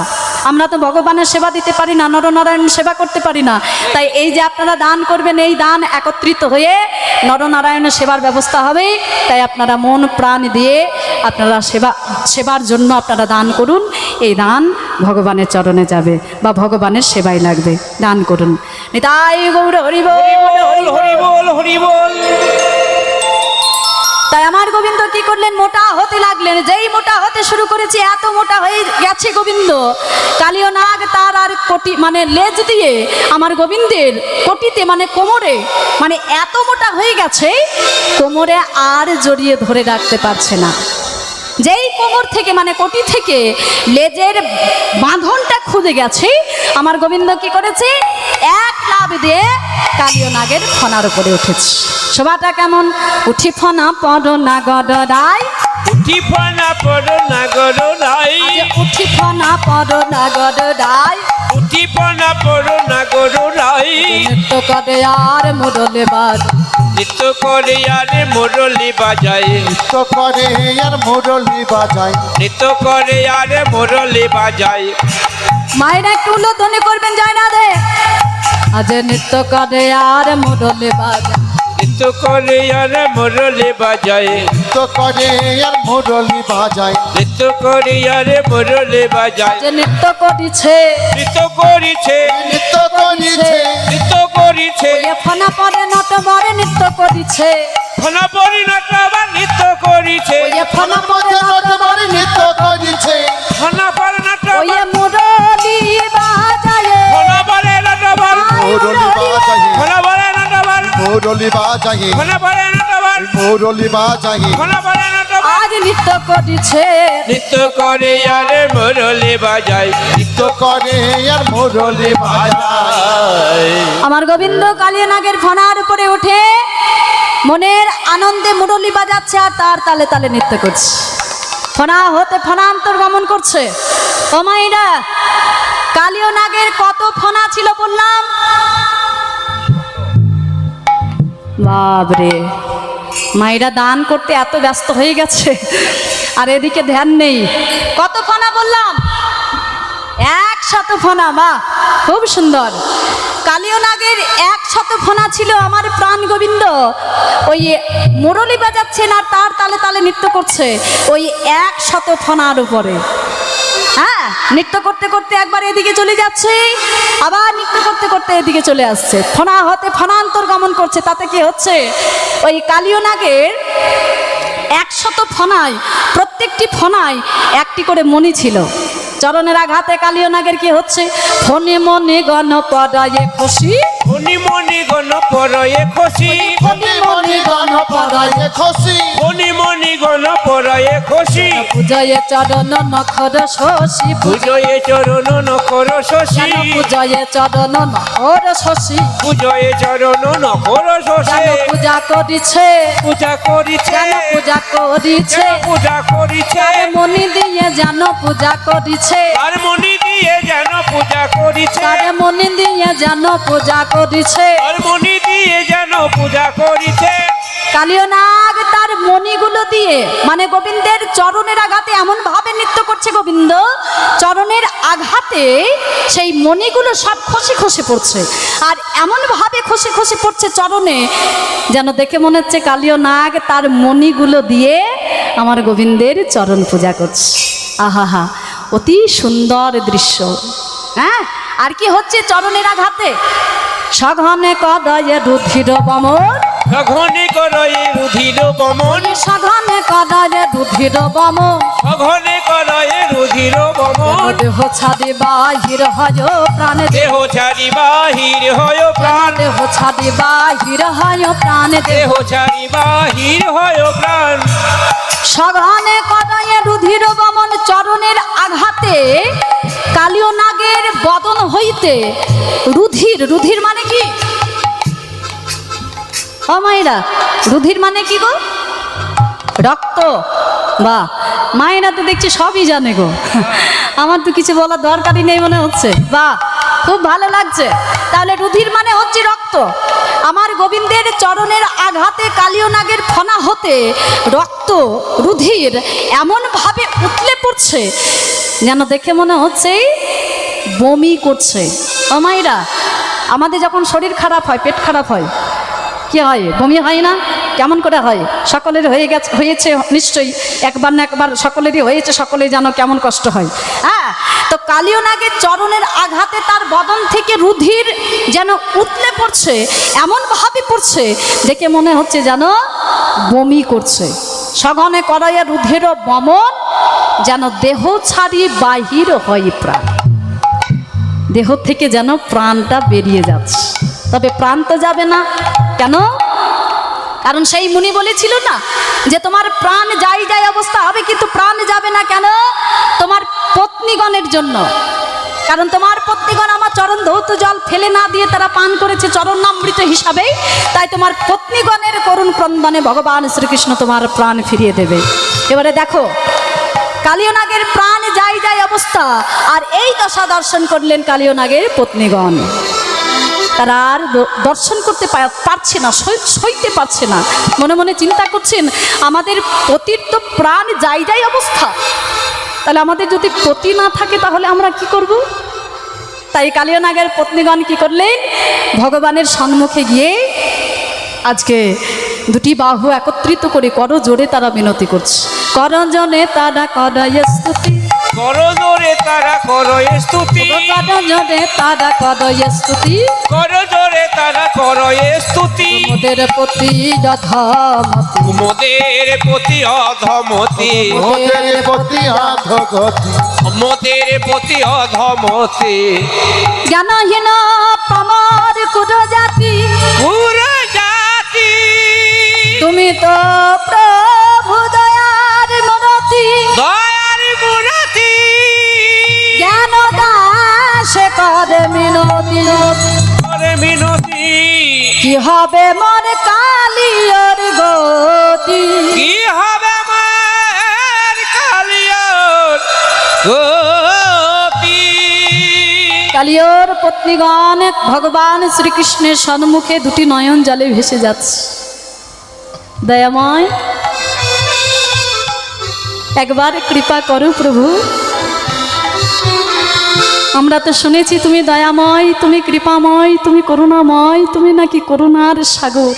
আমরা তো ভগবানের সেবা দিতে পারি না, নরনারায়ণ সেবা করতে পারি না। তাই এই যে আপনারা দান করবেন, এই দান একত্রিত হয়ে নরনারায়ণের সেবার ব্যবস্থা হবে। তাই আপনারা মন প্রাণ দিয়ে আপনারা সেবার জন্য আপনারা দান করুন। এই দান ভগবানের চরণে যাবে বা ভগবানের সেবায় লাগবে। দান করুন। নিতাই গৌর হরিবল, হরিবল, হরিবল। তাই আমার গোবিন্দ কি করলেন? মোটা হতে লাগলেন। যেই মোটা হতে শুরু করেছে, এত মোটা হয়ে গেছে গোবিন্দ। কালীয় নাগ তার আর কোটি মানে লেজ দিয়ে আমার গোবিন্দের কোটিতে মানে কোমরে মানে এত মোটা হয়ে গেছে, কোমরে আর জড়িয়ে ধরে রাখতে পারছে না। যেই কোমর থেকে মানে কোটি থেকে লেজের বাঁধনটা খুঁজে গেছে, আমার গোবিন্দ কি করেছে? এক লাফ দিয়ে কালীয় নাগের ফণার উপরে উঠেছে। শোভাটা কেমন? উঠি ফণা পড় নাগর রায়, উঠি ফণা পড় নাগর রায়, উঠি ফণা পড় নাগর রায়, উঠি ফণা পড় নাগর রায়। নৃত্য করে আর মুরলি বাজ, নৃত্য করে আর মুরলি বাজায়, নৃত্য করে আর মুরলি বাজায়, নৃত্য করে আর মুরলি বাজায়। মায়েরা একটু উল্লোধনী করবেন, যায় না দে। আজ নৃত্য করে আর মুরলি বাজ, নৃত্য করে আর মুরলি বাজায় নৃত্য করে আর মুরলি বাজায় নৃত্য করে আর মুরলি বাজায় যে নৃত্য করিছে নৃত্য করিছে নৃত্য করিছে নৃত্য করিছে এ ফনা পরে নটবরে নৃত্য করিছে ফনা পরিণত আবার নৃত্য করিছে এ ফনা পরে নটবরে নৃত্য করিছে ফনা পরিণত ওয়ে মুরলি বাজায়ে ফনা পরিণত আবার মুরলি বাজায় ফনা পরিণত আবার মুরলি বাজায় ফনা পরিণত আবার মুরলি বাজায় ফনা পরিণত আবার আজ নৃত্য করিছে নৃত্য করে আর মুরলি বাজায় নৃত্য করে আর মুরলি বাজায় আমার গোবিন্দ কালিয়া নাগের ফনার উপরে উঠে মনের আনন্দে মুরলি বাজাচ্ছে আর তার তালে তালে নৃত্য করছে ফনা হতে ফনান্তর গমন করছে ও মাইরা কালিয়া নাগের কত ফনা ছিল বললাম বাবরে মায়েরা দান করতে এত ব্যস্ত হয়ে গেছে আর এদিকে ধ্যান নেই কত ফনা বললাম 100 ফনা মা খুব সুন্দর কালিয়া নাগের 100 ফনা ছিল আমার প্রাণ গোবিন্দ ওই মুরলি বাজাচ্ছেন আর তার তালে তালে নৃত্য করছে ওই 100 ফনার উপরে হ্যাঁ নৃত্য করতে করতে একবার এদিকে চলে যাচ্ছে আবার নৃত্য করতে করতে এদিকে চলে আসছে ফনা হতে ফনান্তর গমন করছে তাতে কি হচ্ছে ওই কালিয়া নাগের 100 ফনায় প্রত্যেকটি ফনায় একটি করে মণি ছিল চরণের আঘাতে কালিয়া নাগের কি হচ্ছে ফনে মনে গণ পড়ায়ে খুশি মনি মনি গণ পরয়ে খুশি মনি মনি গান পড়ায় খুশি মনি মনি গণ পরয়ে খুশি পূজয়ে চরণ নখর শশী পূজয়ে চরণ নখর শশী পূজয়ে চরণ নখর শশী পূজয়ে চরণ নখর শশী যেন পূজা করিছে পূজা করিছে যেন পূজা করিছে যেন পূজা করিছে তার মনি দিয়ে যেন পূজা করিছে তার মনি দিয়ে যেন পূজা করিছে তার মনি দিয়ে যেন পূজা করিছে তার মনি দিয়ে যেন পূজা করিছে কালিয়া নাগ তার মণিগুলো দিয়ে মানে গোবিন্দের চরণের আঘাতে এমন ভাবে নৃত্য করছে গোবিন্দ চরণের আঘাতে সেই মণিগুলো সব খসে খসে পড়ছে আর এমন ভাবে খসে খসে পড়ছে চরণে যেন দেখে মনে হচ্ছে কালিয়া নাগ তার মণিগুলো দিয়ে আমার গোবিন্দের চরণ পূজা করছে আহা অতি সুন্দর দৃশ্য হ্যাঁ আর কি হচ্ছে চরণের আঘাতে সঘনে কদয়ে রুধির বমন সঘনে করয়ে রুধির বমন সঘনে কদয়ে রুধির বমন সঘনে করয়ে রুধির বমন দেহ ছাড়ি বাহির হয় প্রাণে দেহ ছাড়ি বাহির হয় প্রাণ দেহ ছাড়ি বাহির হয় প্রাণে দেহ ছাড়ি বাহির হয় প্রাণ সঘনে কদয়ে রুধির বমন চরণের আঘাতে কালিয়া নাগের বদন হইতে রুধির রুধির মানে কি ও মায়েরা রুধির মানে কি গো রক্ত বা মায়েরা তো দেখছি সবই জানে গো আমার তো কিছু বলার দরকারই নেই মনে হচ্ছে বা খুব ভালো লাগছে তাহলে রুধির মানে হচ্ছে রক্ত আমার গোবিন্দের চরণের আঘাতে কালিয়া নাগের ফনা হতে রক্ত রুধির এমনভাবে উতলে পড়ছে যেন দেখে মনে হচ্ছে বমি করছে ও মায়েরা আমাদের যখন শরীর খারাপ হয় পেট খারাপ হয় কি হয় বমি হয় না কেমন করে হয় সকলের হয়েছে নিশ্চয়ই একবার না একবার সকলেরই হয়েছে সকলেই জানো কেমন কষ্ট হয় হ্যাঁ তো কালিয়া নাগের চরণের আঘাতে তার বদন থেকে রুধির যেন উতলে পড়ছে এমনভাবে পড়ছে দেখে মনে হচ্ছে যেন বমি করছে সঘনে করাইয়া রুধির বমন যেন দেহ ছাড়ি বাহির হয় প্রাণ দেহ থেকে যেন প্রাণটা বেরিয়ে যাচ্ছে তবে প্রাণ তো যাবে না কেন কারণ সেই মুনি বলেছিল না যে তোমার প্রাণ যাই যাই অবস্থা হবে কিন্তু প্রাণ যাবে না কেন তোমার পত্নীগণের জন্য কারণ তোমার পত্নীগণ আমার চরণ ধৌত জল ফেলে না দিয়ে তারা পান করেছে চরণামৃত হিসাবেই তাই তোমার পত্নীগণের করুণ ক্রন্দনে ভগবান শ্রীকৃষ্ণ তোমার প্রাণ ফিরিয়ে দেবে এবারে দেখো কালিয়া নাগের প্রাণ যাই যাই অবস্থা আর এই দশা দর্শন করলেন কালিয়া নাগের পত্নীগণ তারা আর দর্শন করতে পারছে না সইতে পারছে না মনে মনে চিন্তা করছেন আমাদের পতির তো প্রাণ যাই যাই অবস্থা তাহলে আমাদের যদি পতি না থাকে তাহলে আমরা কি করব তাই কালিয়া নাগের পত্নীগণ কি করলেন ভগবানের সম্মুখে গিয়ে আজকে দুটি বাহু একত্রিত করে করো জোরে তারা মিনতি করছে, করজনে তারা করয় স্তুতি, করো জোরে তারা করো স্তুতি, করজনে তারা করয় স্তুতি, করো জোরে তারা করো স্তুতি, মোদের প্রতি যথামতি, মোদের প্রতি অধমতি, মোদের প্রতি আধগতি, মোদের প্রতি অধমতি, জ্ঞানহীন পামর কুটো জাতি, পুরো জাতি তুমি তো প্রভু দয়ার মনতি, দয়ার মূরতি, জ্ঞান দাস করে মিনতি, করে মিনতি, কি হবে মন কালিয়র গতি, কি হবে আমার কালিয়ার গতি। কালিয়র পত্নীগণ ভগবান শ্রীকৃষ্ণের সম্মুখে দুটি নয়ন জলে ভেসে যাচ্ছে। দয়াময় একবার কৃপা করো প্রভু, আমরা তো শুনেছি তুমি দয়াময়, তুমি কৃপাময়, তুমি করুণাময়, তুমি নাকি করুণার সাগর।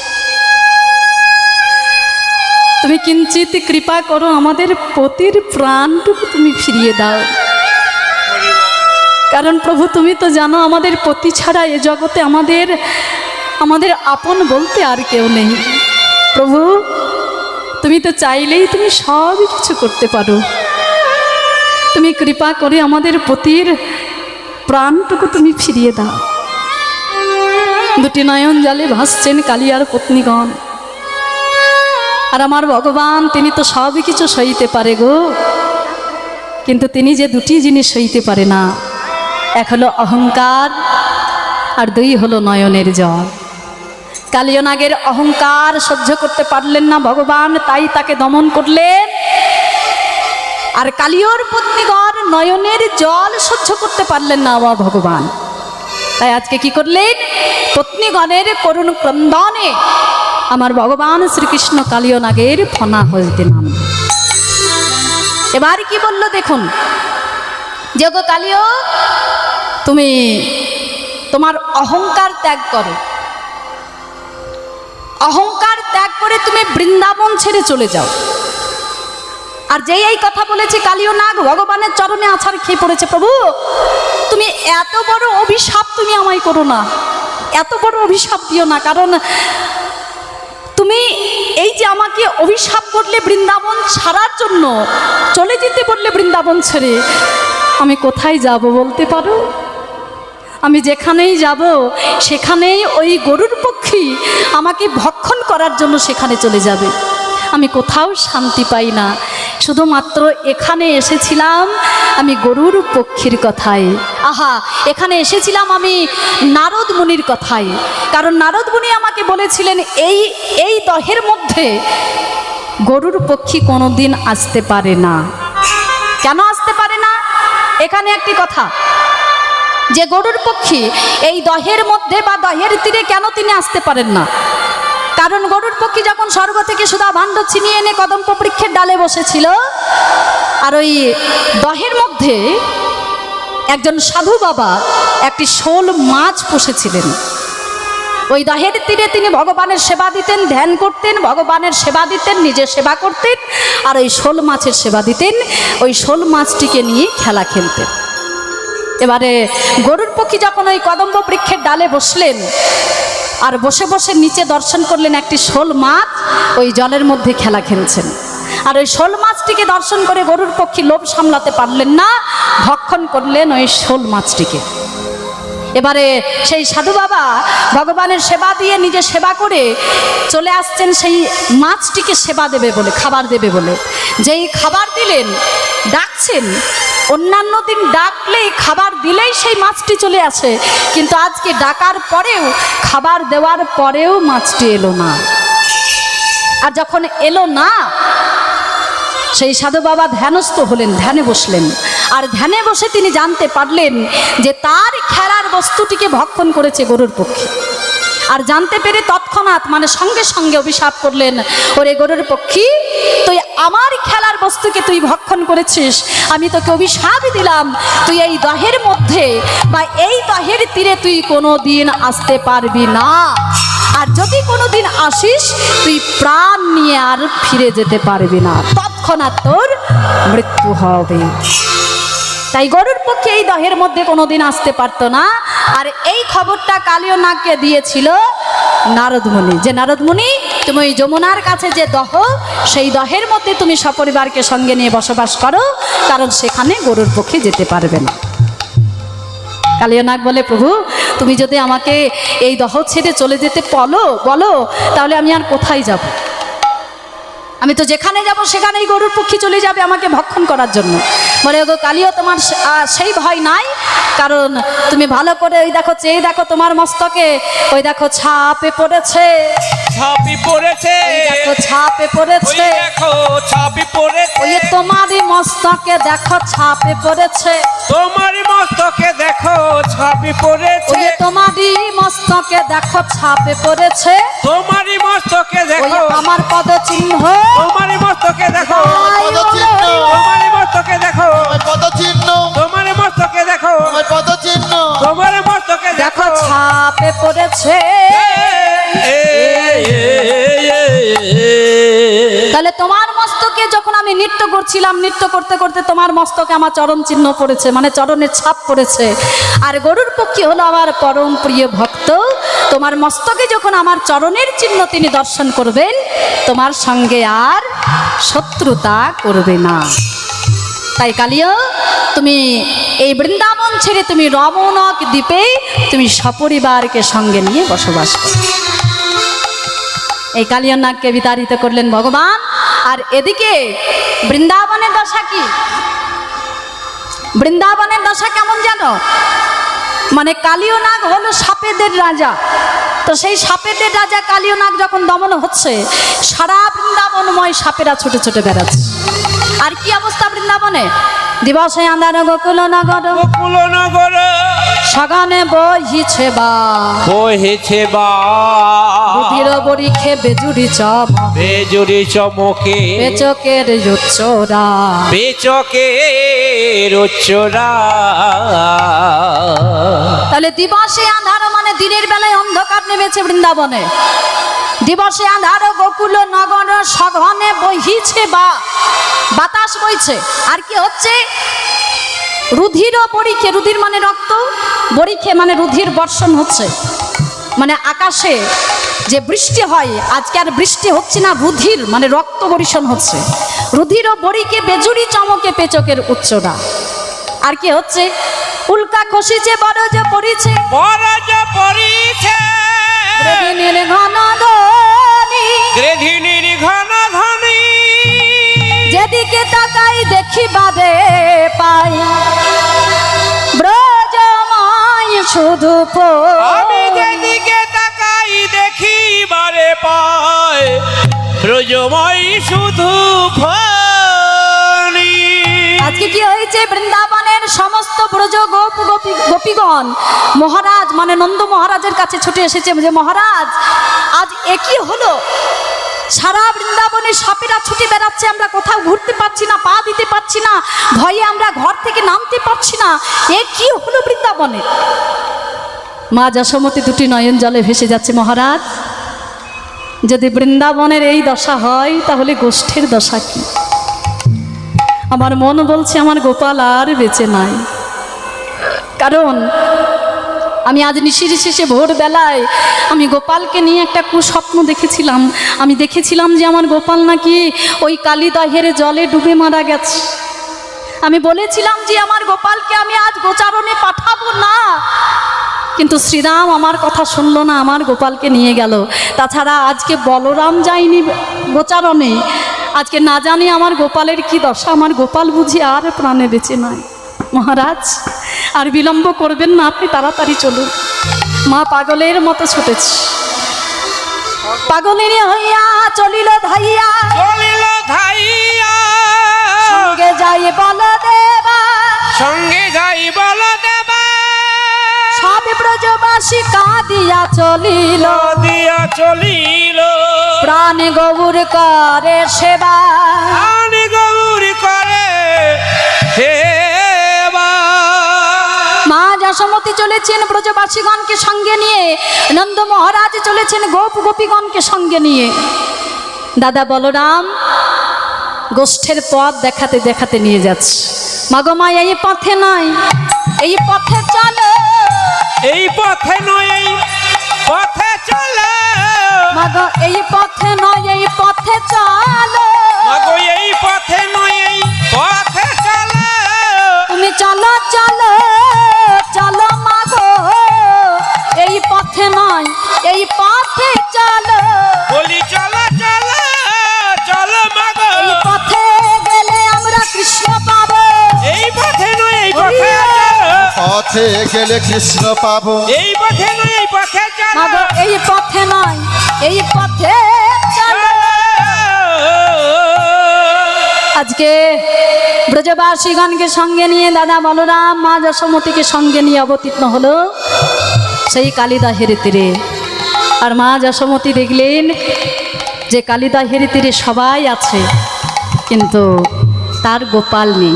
তুমি কিঞ্চিত কৃপা করো, আমাদের পতির প্রাণটুকু তুমি ফিরিয়ে দাও। কারণ প্রভু তুমি তো জানো আমাদের পতি ছাড়া এ জগতে আমাদের আপন বলতে আর কেউ নেই। প্রভু তুমি তো চাইলেই তুমি সবই কিছু করতে পারো, তুমি কৃপা করে আমাদের পতির প্রাণটুকু তুমি ফিরিয়ে দাও। দুটি নয়ন জলে ভাসছেন কালিয়ার পত্নীগণ, আর আমার ভগবান তিনি তো সবই কিছু সইতে পারে গো, কিন্তু তিনি যে দুটি জিনিস সইতে পারে না, এক হলো অহংকার আর দুই হলো নয়নের জল। কালিয়নাগের অহংকার সহ্য করতে পারলেন না ভগবান, তাই তাকে দমন করলেন। আর কালিয়র পত্নীগণ নয়নের জল সহ্য করতে পারলেন না আমার ভগবান, তাই আজকে কি করলেন, পত্নীগণের করুণ ক্রন্দনে আমার ভগবান শ্রীকৃষ্ণ কালিয়নাগের ফনা হইতে নাম। এবার কি বলল দেখুন, যে গো কালিয় তুমি তোমার অহংকার ত্যাগ করো, অহংকার ত্যাগ করে তুমি বৃন্দাবন ছেড়ে চলে যাও। আর যেই এই কথা বলেছে কালিয় নাগ ভগবানের চরণে আছাড় খেয়ে পড়েছে, প্রভু তুমি এত বড় অভিশাপ তুমি আমায় করো না, এত বড় অভিশাপ দিও না, কারণ তুমি এই যে আমাকে অভিশাপ করলে বৃন্দাবন ছাড়ার জন্য, চলে যেতে বললে বৃন্দাবন ছেড়ে, আমি কোথায় যাব বলতে পারো? আমি যেখানেই যাব সেখানেই ওই গরুর পক্ষী আমাকে ভক্ষণ করার জন্য সেখানে চলে যাবে। আমি কোথাও শান্তি পাই না, শুধুমাত্র এখানে এসেছিলাম আমি গরুর পক্ষীর কথায়। আহা, এখানে এসেছিলাম আমি নারদ মুনির কথায়, কারণ নারদ মুনি আমাকে বলেছিলেন এই দহের মধ্যে গরুর পক্ষী কোনোদিন আসতে পারে না। কেন আসতে পারে না? এখানে একটি কথা, যে গরুর পক্ষী এই দহের মধ্যে বা দহের তীরে কেন তিনি আসতে পারেন না, কারণ গরুর পক্ষী যখন স্বর্গ থেকে সুধা ভাণ্ড ছিনিয়ে এনে কদম্ব বৃক্ষের ডালে বসেছিল, আর ওই দহের মধ্যে একজন সাধু বাবা একটি শোল মাছ পুষেছিলেন। ওই দহের তীরে তিনি ভগবানের সেবা দিতেন, ধ্যান করতেন, ভগবানের সেবা দিতেন, নিজে সেবা করতেন, আর ওই শোল মাছের সেবা দিতেন, ওই শোল মাছটিকে নিয়ে খেলা খেলতেন। এবারে গরুর পক্ষী যখন ওই কদম্ব বৃক্ষের ডালে বসলেন, আর বসে বসে নিচে দর্শন করলেন একটি শোল মাছ ওই জলের মধ্যে খেলা খেলছেন, আর ওই শোল মাছটিকে দর্শন করে গরুর পক্ষী লোভ সামলাতে পারলেন না, ভক্ষণ করলেন ওই শোল মাছটিকে। এবারে সেই সাধু বাবা ভগবানের সেবা দিয়ে নিজে সেবা করে চলে আসছেন সেই মাছটিকে সেবা দেবে বলে, খাবার দেবে বলে। যেই খাবার দিলেন, ডাকছেন, অন্যান্য দিন ডাকলেই খাবার দিলেই সেই মাছটি চলে আসে, কিন্তু আজকে ডাকার পরেও, খাবার দেওয়ার পরেও মাছটি এলো না। আর যখন এলো না, সেই সাধু বাবা ধ্যানস্থ হলেন, ধ্যানে বসলেন, আর ধ্যানে বসে তিনি জানতে পারলেন যে তার খেলার বস্তুটিকে ভক্ষণ করেছে গরুর পক্ষী। আর জানতে পেরে তৎক্ষণাৎ মানে সঙ্গে সঙ্গে অভিশাপ করলেন, ওরে গরুর পক্ষী, তুই আমার খেলার বস্তুকে তুই ভক্ষণ করেছিস, আমি তোকে অভিশাপ দিলাম, তুই এই দহের মধ্যে বা এই দহের তীরে তুই কোনো দিন আসতে পারবি না। আর যদি কোনোদিন আসিস তুই প্রাণ নিয়ে আর ফিরে যেতে পারবি না, তৎক্ষণাৎ তোর মৃত্যু হবে। তাই গরুর পক্ষে এই দহের মধ্যে কোনোদিন আসতে পারতো না। আর এই খবরটা কালীয় নাগকে দিয়েছিল নারদমুনি, যে নারদমুনি তুমি ওই যমুনার কাছে যে দহ, সেই দহের মধ্যে তুমি সপরিবারকে সঙ্গে নিয়ে বসবাস করো, কারণ সেখানে গরুর পক্ষে যেতে পারবে না। কালীয় নাগ বলে, প্রভু তুমি যদি আমাকে এই দহ ছেড়ে চলে যেতে বলো তাহলে আমি আর কোথায় যাব? আমি তো যেখানে যাব সেখানেই গরুর পক্ষী চলে যাবে আমাকে ভক্ষণ করার জন্য। বলে, ওগো কালীয়, তোমার সেই ভয় নাই, কারণ তুমি ভালো করে ওই দেখো, চেয়ে দেখো তোমার মস্তকে ওই দেখো ছাপে পড়েছে, ছাপি পড়েছে, দেখো ছাপে পড়েছে, ওই দেখো ছাপি পড়েছে, ওই তোমারই মস্তকে দেখো ছাপে পড়েছে, তোমারই মস্তকে দেখো ছাপি পড়েছে, ওই তোমারই মস্তকে দেখো ছাপে পড়েছে, তোমারই মস্তকে ওই দেখো, আমার পদ চিহ্ন, তোমারই মস্তকে দেখো, পদচিহ্ন, তোমারই মস্তকে দেখো, আমার পদচিহ্ন, তোমারই মস্তকে দেখো, আমার পদচিহ্ন, তোমারই মস্তকে দেখো দেখো ছাপে পড়েছে। তাহলে তোমার মস্তকে যখন আমি নৃত্য করছিলাম, নৃত্য করতে করতে তোমার মস্তকে আমার চরণ চিহ্ন পড়েছে, মানে চরণের ছাপ পড়েছে। আর গরুর পক্ষী হলো আমার পরম প্রিয় ভক্ত, তোমার মস্তকে যখন আমার চরণের চিহ্ন তিনি দর্শন করবেন, তোমার সঙ্গে আর শত্রুতা করবে না। তাই কালীয়, তুমি এই বৃন্দাবন ছেড়ে তুমি রমণক দ্বীপে তুমি সপরিবারকে সঙ্গে নিয়ে বসবাস করো। এই কালীয় নাগকে বিতাড়িত করলেন ভগবান। আর এদিকে বৃন্দাবনের দশা কি? বৃন্দাবনের দশা কেমন জানো? মানে কালীয় নাগ হলো সাপেদের রাজা। তো সেই সাপেদের রাজা কালীয় নাগ যখন দমন হচ্ছে, সারা বৃন্দাবনময় সাপেরা ছুটে ছুটে বেড়াচ্ছে। আর কি অবস্থা বৃন্দাবনে? দিবসে আন্ধার গোকুল নগর, গোকুল নগর সগানে বহিছে বা, বহেছে বা, বুধির বরিখে বেজুরি চম, বেজুরি চমকে, বেচকের উচ্চরা, বেচকের উচ্চরা। তাহলে দিবসে আন্ধার মানে দিনের বেলায় অন্ধকার নেমেছে বৃন্দাবনে। দিবসে আন্ধার গোকুল নগর, সঘনে বহিছে বা, বাতাস বইছে। আর কি হচ্ছে? রুধির বরিখে, রুধির মানে রক্ত, বরিখে মানে রুধির বর্ষণ হচ্ছে, মানে আকাশে যে বৃষ্টি হয়, আজকে আর বৃষ্টি হচ্ছে না, রুধির মানে রক্ত বর্ষণ হচ্ছে। রুধির বরিকে বেজুরি চমকে, পেচকের উচ্চরা। আর কি হচ্ছে? উল্কা খসিছে, বরজ পড়িছে, বরজ পড়িছে, গ্রেধিনীর ঘন ধ্বনি, গ্রেধিনীর ঘন ধ্বনি, যেদিকে তাকাই দেখিবারে পাই, ব্রজময় শুধু আমি যেদিকে তাকাই দেখিবারে পাই, রোজময় শুধু ফণি। আজকে কি হয়েছে? বৃন্দাবনের সমস্ত ব্রজ গোপীগণ মহারাজ মানে নন্দ মহারাজের কাছে ছুটে এসেছে, যে মহারাজ আজ একই হলো, সারা বৃন্দাবনে সাপেরা ছুটে বেড়াচ্ছে, আমরা কোথাও ঘুরতে পারছি না, পা দিতে পারছি না, ভয়ে আমরা ঘর থেকে নামতে পারছি না, এ কি হলো বৃন্দাবনে? মা যশোমতী দুটি নয়ন জলে ভেসে যাচ্ছে, মহারাজ যদি বৃন্দাবনের এই দশা হয় তাহলে গোষ্ঠীর দশা কি? আমার মন বলছে আমার গোপাল আর বেঁচে নাই। কারণ আমি আজ নিশির শেষে ভোরবেলায় আমি গোপালকে নিয়ে একটা কুস্বপ্ন দেখেছিলাম। আমি দেখেছিলাম যে আমার গোপাল নাকি ওই কালীদহের জলে ডুবে মারা গেছে। আমি বলেছিলাম যে আমার গোপালকে আমি আজ গোচারণে পাঠাবো না, কিন্তু শ্রীরাম আমার কথা শুনলো না, আমার গোপালকে নিয়ে গেল। তাছাড়া আজকে বলরাম যায়নি গোচারণে, আজকে না জানি আমার গোপালের কি দশা, আমার গোপাল বুঝি আর প্রাণে বেঁচে নাই। মহারাজ আর বিলম্ব করবেন না, আপনি তাড়াতাড়ি চলুন। মা পাগলের মতো ছুটেছে, পাগলের হইয়া চলিল ধাইয়া, চলিল ধাইয়া, সঙ্গে যাই বলদেবা, সঙ্গে যাই বলদেবা, সব ব্রজবাসী কাঁদিয়া চলিল, দিয়া চলিল, প্রাণ গৌর করে সেবা, আনি গৌরী করে সেবা। মা যশোমতী চলেছেন ব্রজবাসীগণকে সঙ্গে নিয়ে, নন্দ মহারাজ চলেছেন গোপ গোপীগণকে সঙ্গে নিয়ে। দাদা বলরাম গোষ্ঠের পথ দেখাতে দেখাতে নিয়ে যাচ্ছে। মাগো মা, এই পথে নয়, এই পথে চলো। এই পথে নয়, এই পথে চলো। মাগো এই পথে নয়, এই পথে চলো। মাগো এই পথে নয়, এই পথে চলো। তুমি চলো চলো চলো মাগো, এই পথে নয়, এই পথে চলো। বলি চলো চলো চলো মাগো। এই পথে গেলে আমরা কৃষ্ণ পাবো। এই পথে নয়, এই পথে চলো। পথে গেলে কৃষ্ণ পাবো। এই পথে নয়, এই পথে চলো। মাগো এই পথে নয়, এই পথে চলো। আজকে ব্রজবাসীগণকে সঙ্গে নিয়ে দাদা বলরাম মা যশোমতীকে সঙ্গে নিয়ে অবতীর্ণ হলো সেই কালিদাহের তীরে। আর মা যশোমতী দেখলেন যে কালিদাহের তীরে সবাই আছে, কিন্তু তার গোপাল নেই।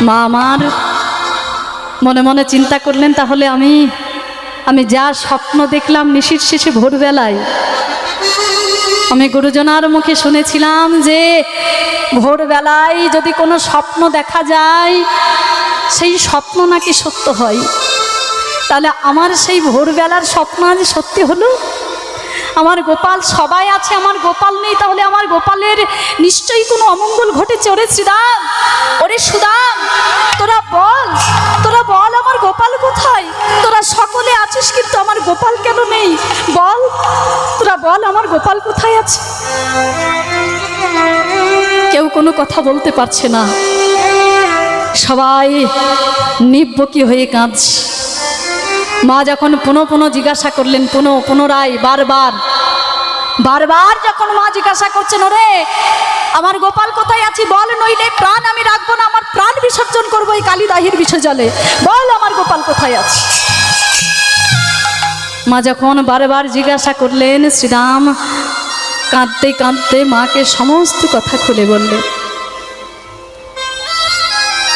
মা আমার মনে মনে চিন্তা করলেন, তাহলে আমি যা স্বপ্ন দেখলাম নিশির শেষে ভোরবেলায়, আমি গুরুজনার মুখে শুনেছিলাম যে ভোরবেলায় যদি কোনো স্বপ্ন দেখা যায় সেই স্বপ্ন নাকি সত্য হয়। তাহলে আমার সেই ভোরবেলার স্বপ্ন আজ সত্যি হলো। আমার গোপাল সবাই আছে, আমার গোপাল নেই, তাহলে আমার গোপালের নিশ্চয়ই কোনো অমঙ্গল ঘটেছে। ওরে শ্রীরাম, ওরে সুদাম, তোরা বল আমার গোপাল কোথায়? তোরা সকলে আছিস, কিন্তু আমার গোপাল কেন নেই? বল, তোরা বল আমার গোপাল কোথায় আছে? কেউ কোনো কথা বলতে পারছে না, সবাই নির্বকি হয়ে কাঁদছে। মা যখন পুনঃ জিজ্ঞাসা করলেন, পুনরায় বারবার যখন মা জিজ্ঞাসা করছেন, ওরে আমার গোপাল কোথায় আছে বল, নইলে প্রাণ আমি রাখবো না, আমার প্রাণ বিসর্জন করবো এই কালিদাহির বিষে জলে। বল আমার গোপাল কোথায় আছে? মা যখন বারবার জিজ্ঞাসা করলেন, শ্রীরাম কাঁদতে কাঁদতে মাকে সমস্ত কথা খুলে বললেন।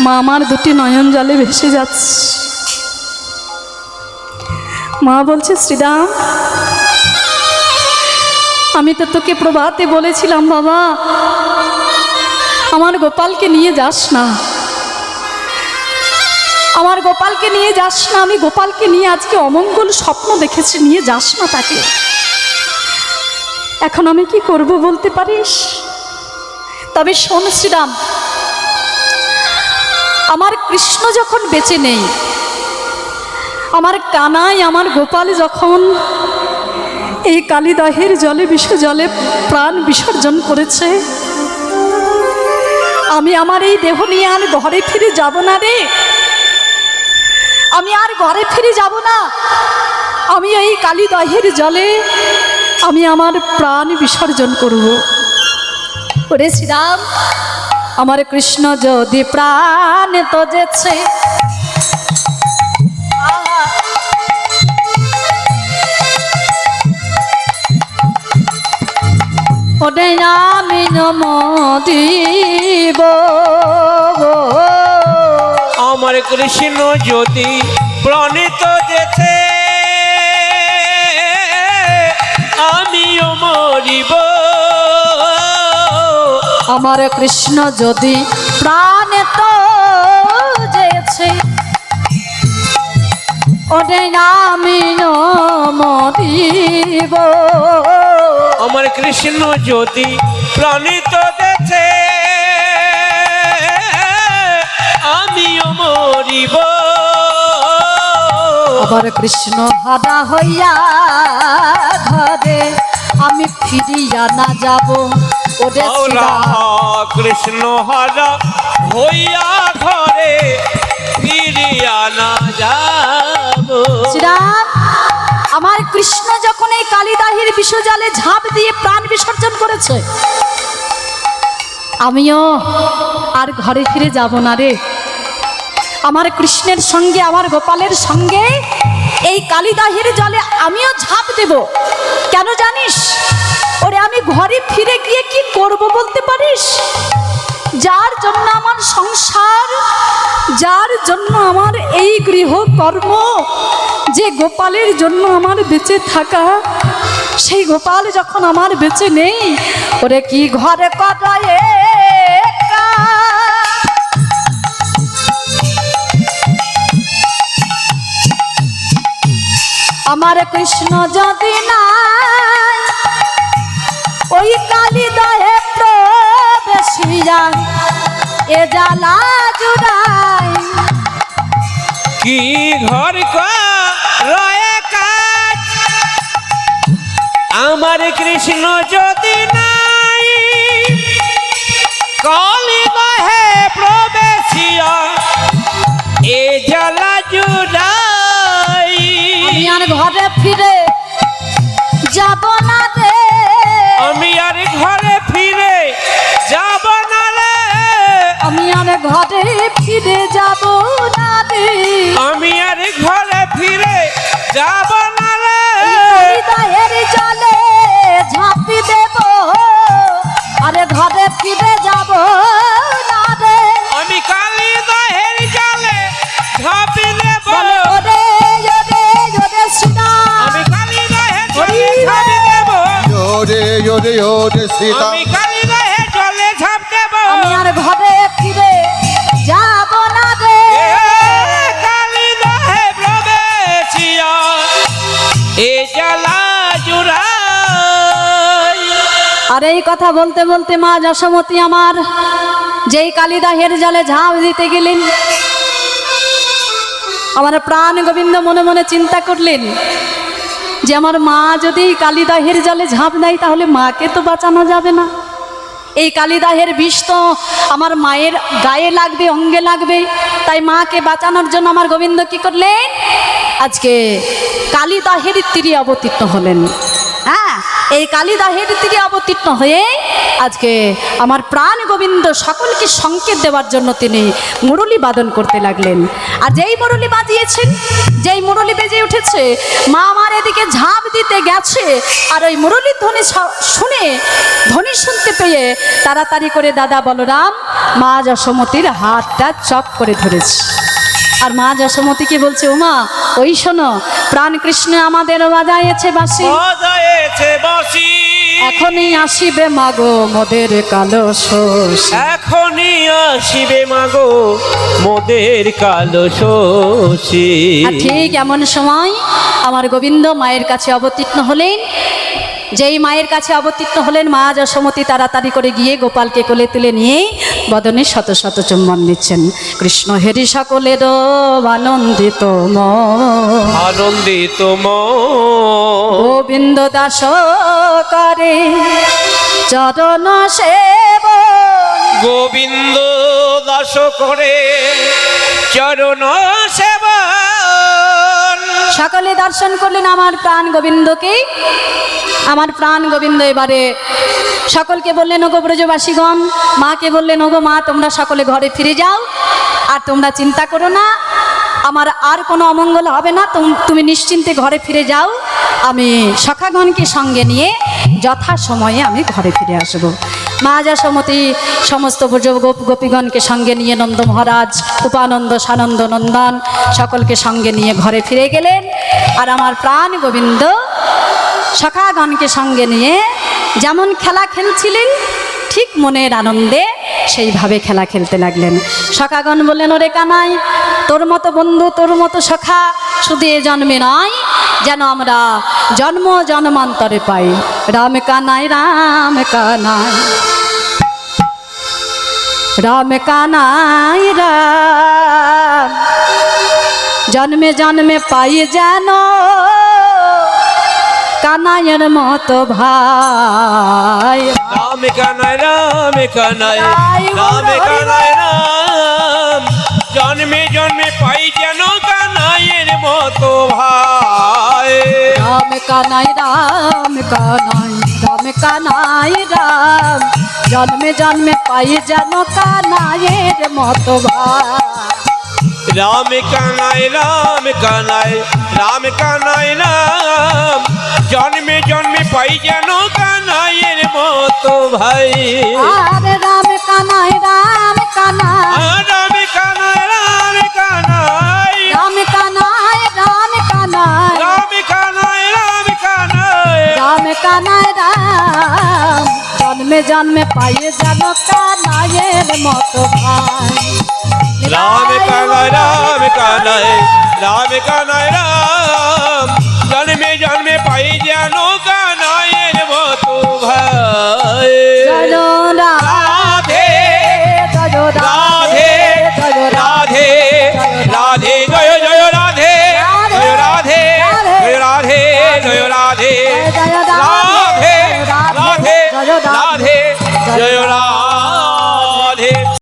মা আমার দুটি নয়ন জলে ভেসে যাচ্ছে। মা বলছে, শ্রীরাম আমি তো তোকে প্রভাতে বলেছিলাম বাবা, আমার গোপালকে নিয়ে যাস না, আমার গোপালকে নিয়ে যাস না। আমি গোপালকে নিয়ে আজকে অমঙ্গল স্বপ্ন দেখেছি, নিয়ে যাস না তাকে। এখন আমি কি করব বলতে পারিস? তবে শোন শ্রীরাম, আমার কৃষ্ণ যখন বেঁচে নেই, আমার কানাই আমার গোপাল যখন এই কালিদাহের জলে বিষ জলে প্রাণ বিসর্জন করেছে, আমি আমার এই দেহ নিয়ে আর ঘরে ফিরে যাব না রে। আমি আর ঘরে ফিরে যাব না। আমি এই কালিদাহের জলে আমি আমার প্রাণ বিসর্জন করব। ওরে শ্রীরাম, আমার কৃষ্ণ যদি প্রাণ তজেছে, ওরে আমি নম দিব। আমার কৃষ্ণ যদি প্রণীত যেতে, আমিও মরিব। আমার কৃষ্ণ যদি প্রাণে তো যেছে, ওরে আমি নম দিব। আমার কৃষ্ণ যদি প্রণীত যেতে, আমিও মরিব। আবার কৃষ্ণ হারা হইয়া ঘরে আমি ফিরিয়া না যাব। ওরে শ্রীরাম, কৃষ্ণ হারা হইয়া ঘরে ফিরিয়া না যাব। শ্রীরাম, আমার কৃষ্ণ যখন এই কালিদাহির বিষজলে ঝাঁপ দিয়ে প্রাণ বিসর্জন করেছে, আমিও আর ঘরে ফিরে যাব না রে। আমার কৃষ্ণের সঙ্গে আমার গোপালের সঙ্গে এই কালিদাহির জলে আমিও ঝাঁপ দেব। কেন জানিস? ওরে আমি ঘরে ফিরে গিয়ে কি করব বলতে পারিস? যার জন্য আমার সংসার যার জন্য আমার এই গৃহকর্ম, যে গোপালের জন্য আমার বেঁচে থাকা, সেই গোপাল যখন আমার বেঁচে নেই, ওরে কি ঘরে কাটায় একা। আমার কৃষ্ণ যদি নাই, ওই কালী দয়ে প্রবেশিয়া এ জ্বালা জুড়াই। কি ঘর রয়ে কাজ আমার কৃষ্ণ যদি নাই, কলি বহে প্রবেশিয়া এ জ্বালা জুড়াই। আমি আর ঘরে ফিরে যাব না রে, আমি আর ঘরে ফিরে যাব না রে, আমি আর ঘরে ফিরে যাব না রে, আমি আর ঘরে ফিরে যাব না রে। হৃদয়ের জলে ঝাঁপি দেব, আরে ঘরে ফিরে যাব না রে। আমি কালী দহের জলে ঝাঁপি দেব, বলে ওরে ওরে ওরে শ্রীরাম, আমি কালী দহের জলে ঝাঁপি দেব, ওরে ওরে ওরে সীতা, আমি কালী দহের জলে ঝাঁপ দেব। আমি আর ঘরে ফিরে যাব না রে। এ কালী দহে প্রবেশিয়া এ জ্বালা জুড়াই। আর এই কথা বলতে বলতে মা যশোমতী আমার যেই কালিদাহের জলে ঝাঁপ দিতে গেলেন, আমার প্রাণ গোবিন্দ মনে মনে চিন্তা করলেন যে আমার মা যদি কালিদাহের জলে ঝাঁপ দেয়, তাহলে মাকে তো বাঁচানো যাবে না। এই কালিদাহের বিষ তো আমার মায়ের গায়ে লাগবে, অঙ্গে লাগবে। তাই মাকে বাঁচানোর জন্য আমার গোবিন্দ কি করলেন, আজকে কালিদাহের তীরে অবতীর্ণ হলেন। হ্যাঁ, এই কালিদাহের তীরে অবতীর্ণ হয়ে আজকে আমার প্রাণ গোবিন্দ সকলকে সংকেত দেওয়ার জন্য তিনি মুরলী বাদন করতে লাগলেন। আর যেই মুরলী বাজিয়েছেন, যেই মুরলী বেজে উঠেছে, মা আমার এদিকে ঝাঁপ দিতে গেছে, আর ওই মুরলীর ধ্বনি শুনে, ধ্বনি শুনতে পেয়ে তাড়াতাড়ি করে দাদা বলরাম মা যশোমতীর হাতটা চপ করে ধরেছে। আর মা যশোমতীকে বলছে, ওমা ওই শোনো, প্রাণ কৃষ্ণ আমাদের বাজাইছে বাঁশি, বাজায়েছে বাঁশি, এখনই আসিবে মাগো মোদের কালো শোষ। এখনই আসিবে মাগো মোদের কালো শোষী। আর ঠিক এমন সময় আমার গোবিন্দ মায়ের কাছে অবতীর্ণ হলেন। যেই মায়ের কাছে অবতীর্ণ হলেন, মা যশোমতী তাড়াতাড়ি করে গিয়ে গোপালকে কোলে তুলে নিয়ে বদনে শত শত চুম্বন দিচ্ছেন। কৃষ্ণ হেরি সকলের আনন্দিত মন, আনন্দিত গোবিন্দ দাস করে চরণ সেব, গোবিন্দ দাস করে চরণ সেবন। সকলে দর্শন করলেন আমার প্রাণ গোবিন্দকে। আমার প্রাণ গোবিন্দ এবারে সকলকে বললেন, ওগো ব্রজবাসীগণ, মাকে বললেন, ওগো মা তোমরা সকলে ঘরে ফিরে যাও, আর তোমরা চিন্তা করো না, আমার আর কোনো অমঙ্গল হবে না, তুমি নিশ্চিন্তে ঘরে ফিরে যাও, আমি সখাগণকে সঙ্গে নিয়ে যথাসময়ে আমি ঘরে ফিরে আসব। মা যশোমতী সমস্ত ব্রজ গোপীগণকে সঙ্গে নিয়ে নন্দ মহারাজ, উপানন্দ, সানন্দ নন্দন সকলকে সঙ্গে নিয়ে ঘরে ফিরে গেলেন। আর আমার প্রাণ গোবিন্দ সখাগণকে সঙ্গে নিয়ে যেমন খেলা খেলছিলেন, ঠিক মনের আনন্দে সেইভাবে খেলা খেলতে লাগলেন। সখাগণ বললেন, ওরে কানাই, তোর মতো বন্ধু, তোর মতো সখা শুধু এ জন্মে নয়, যেন আমরা জন্ম জন্মান্তরে পাই। রাম কানাই, রাম কানাই, রাম কানাই রাম, জন্মে জন্মে পাই যেন কানাইয়ের মতো ভাই। রাম কানাই, রাম কানাই, রাম কানাই রাম, জন্মে জন্মে পাই যেন কানাইয়ের মতো ভাই। রাম কানাই, রাম কানাই, রাম কানাই রাম, জন্মে জন্মে পাই যেন কানাইয়ের মতো ভাই। রাম কানাই, রাম কানাই, রাম কানাই রাম, জন্মে জন্মে পাই যেন কানাইয়ের মতো ভাই। আরে রাম কানাই, রাম কানাই, রাম কানাই, রাম জন্মে জন্মে পাইয়ে যেন কানাইয়ের মতো ভাই রাম কানাই রাম কানাই রাম কানাই রাম জন্মে জন্মে পাই যেন কানাইয়ের মতো ভাই জয় রাধে জয় রাধে রাধে রাধে জয় জয় রাধে জয় রাধে জয় রাধে জয় রাধে রাধে রাধে রাধে জয়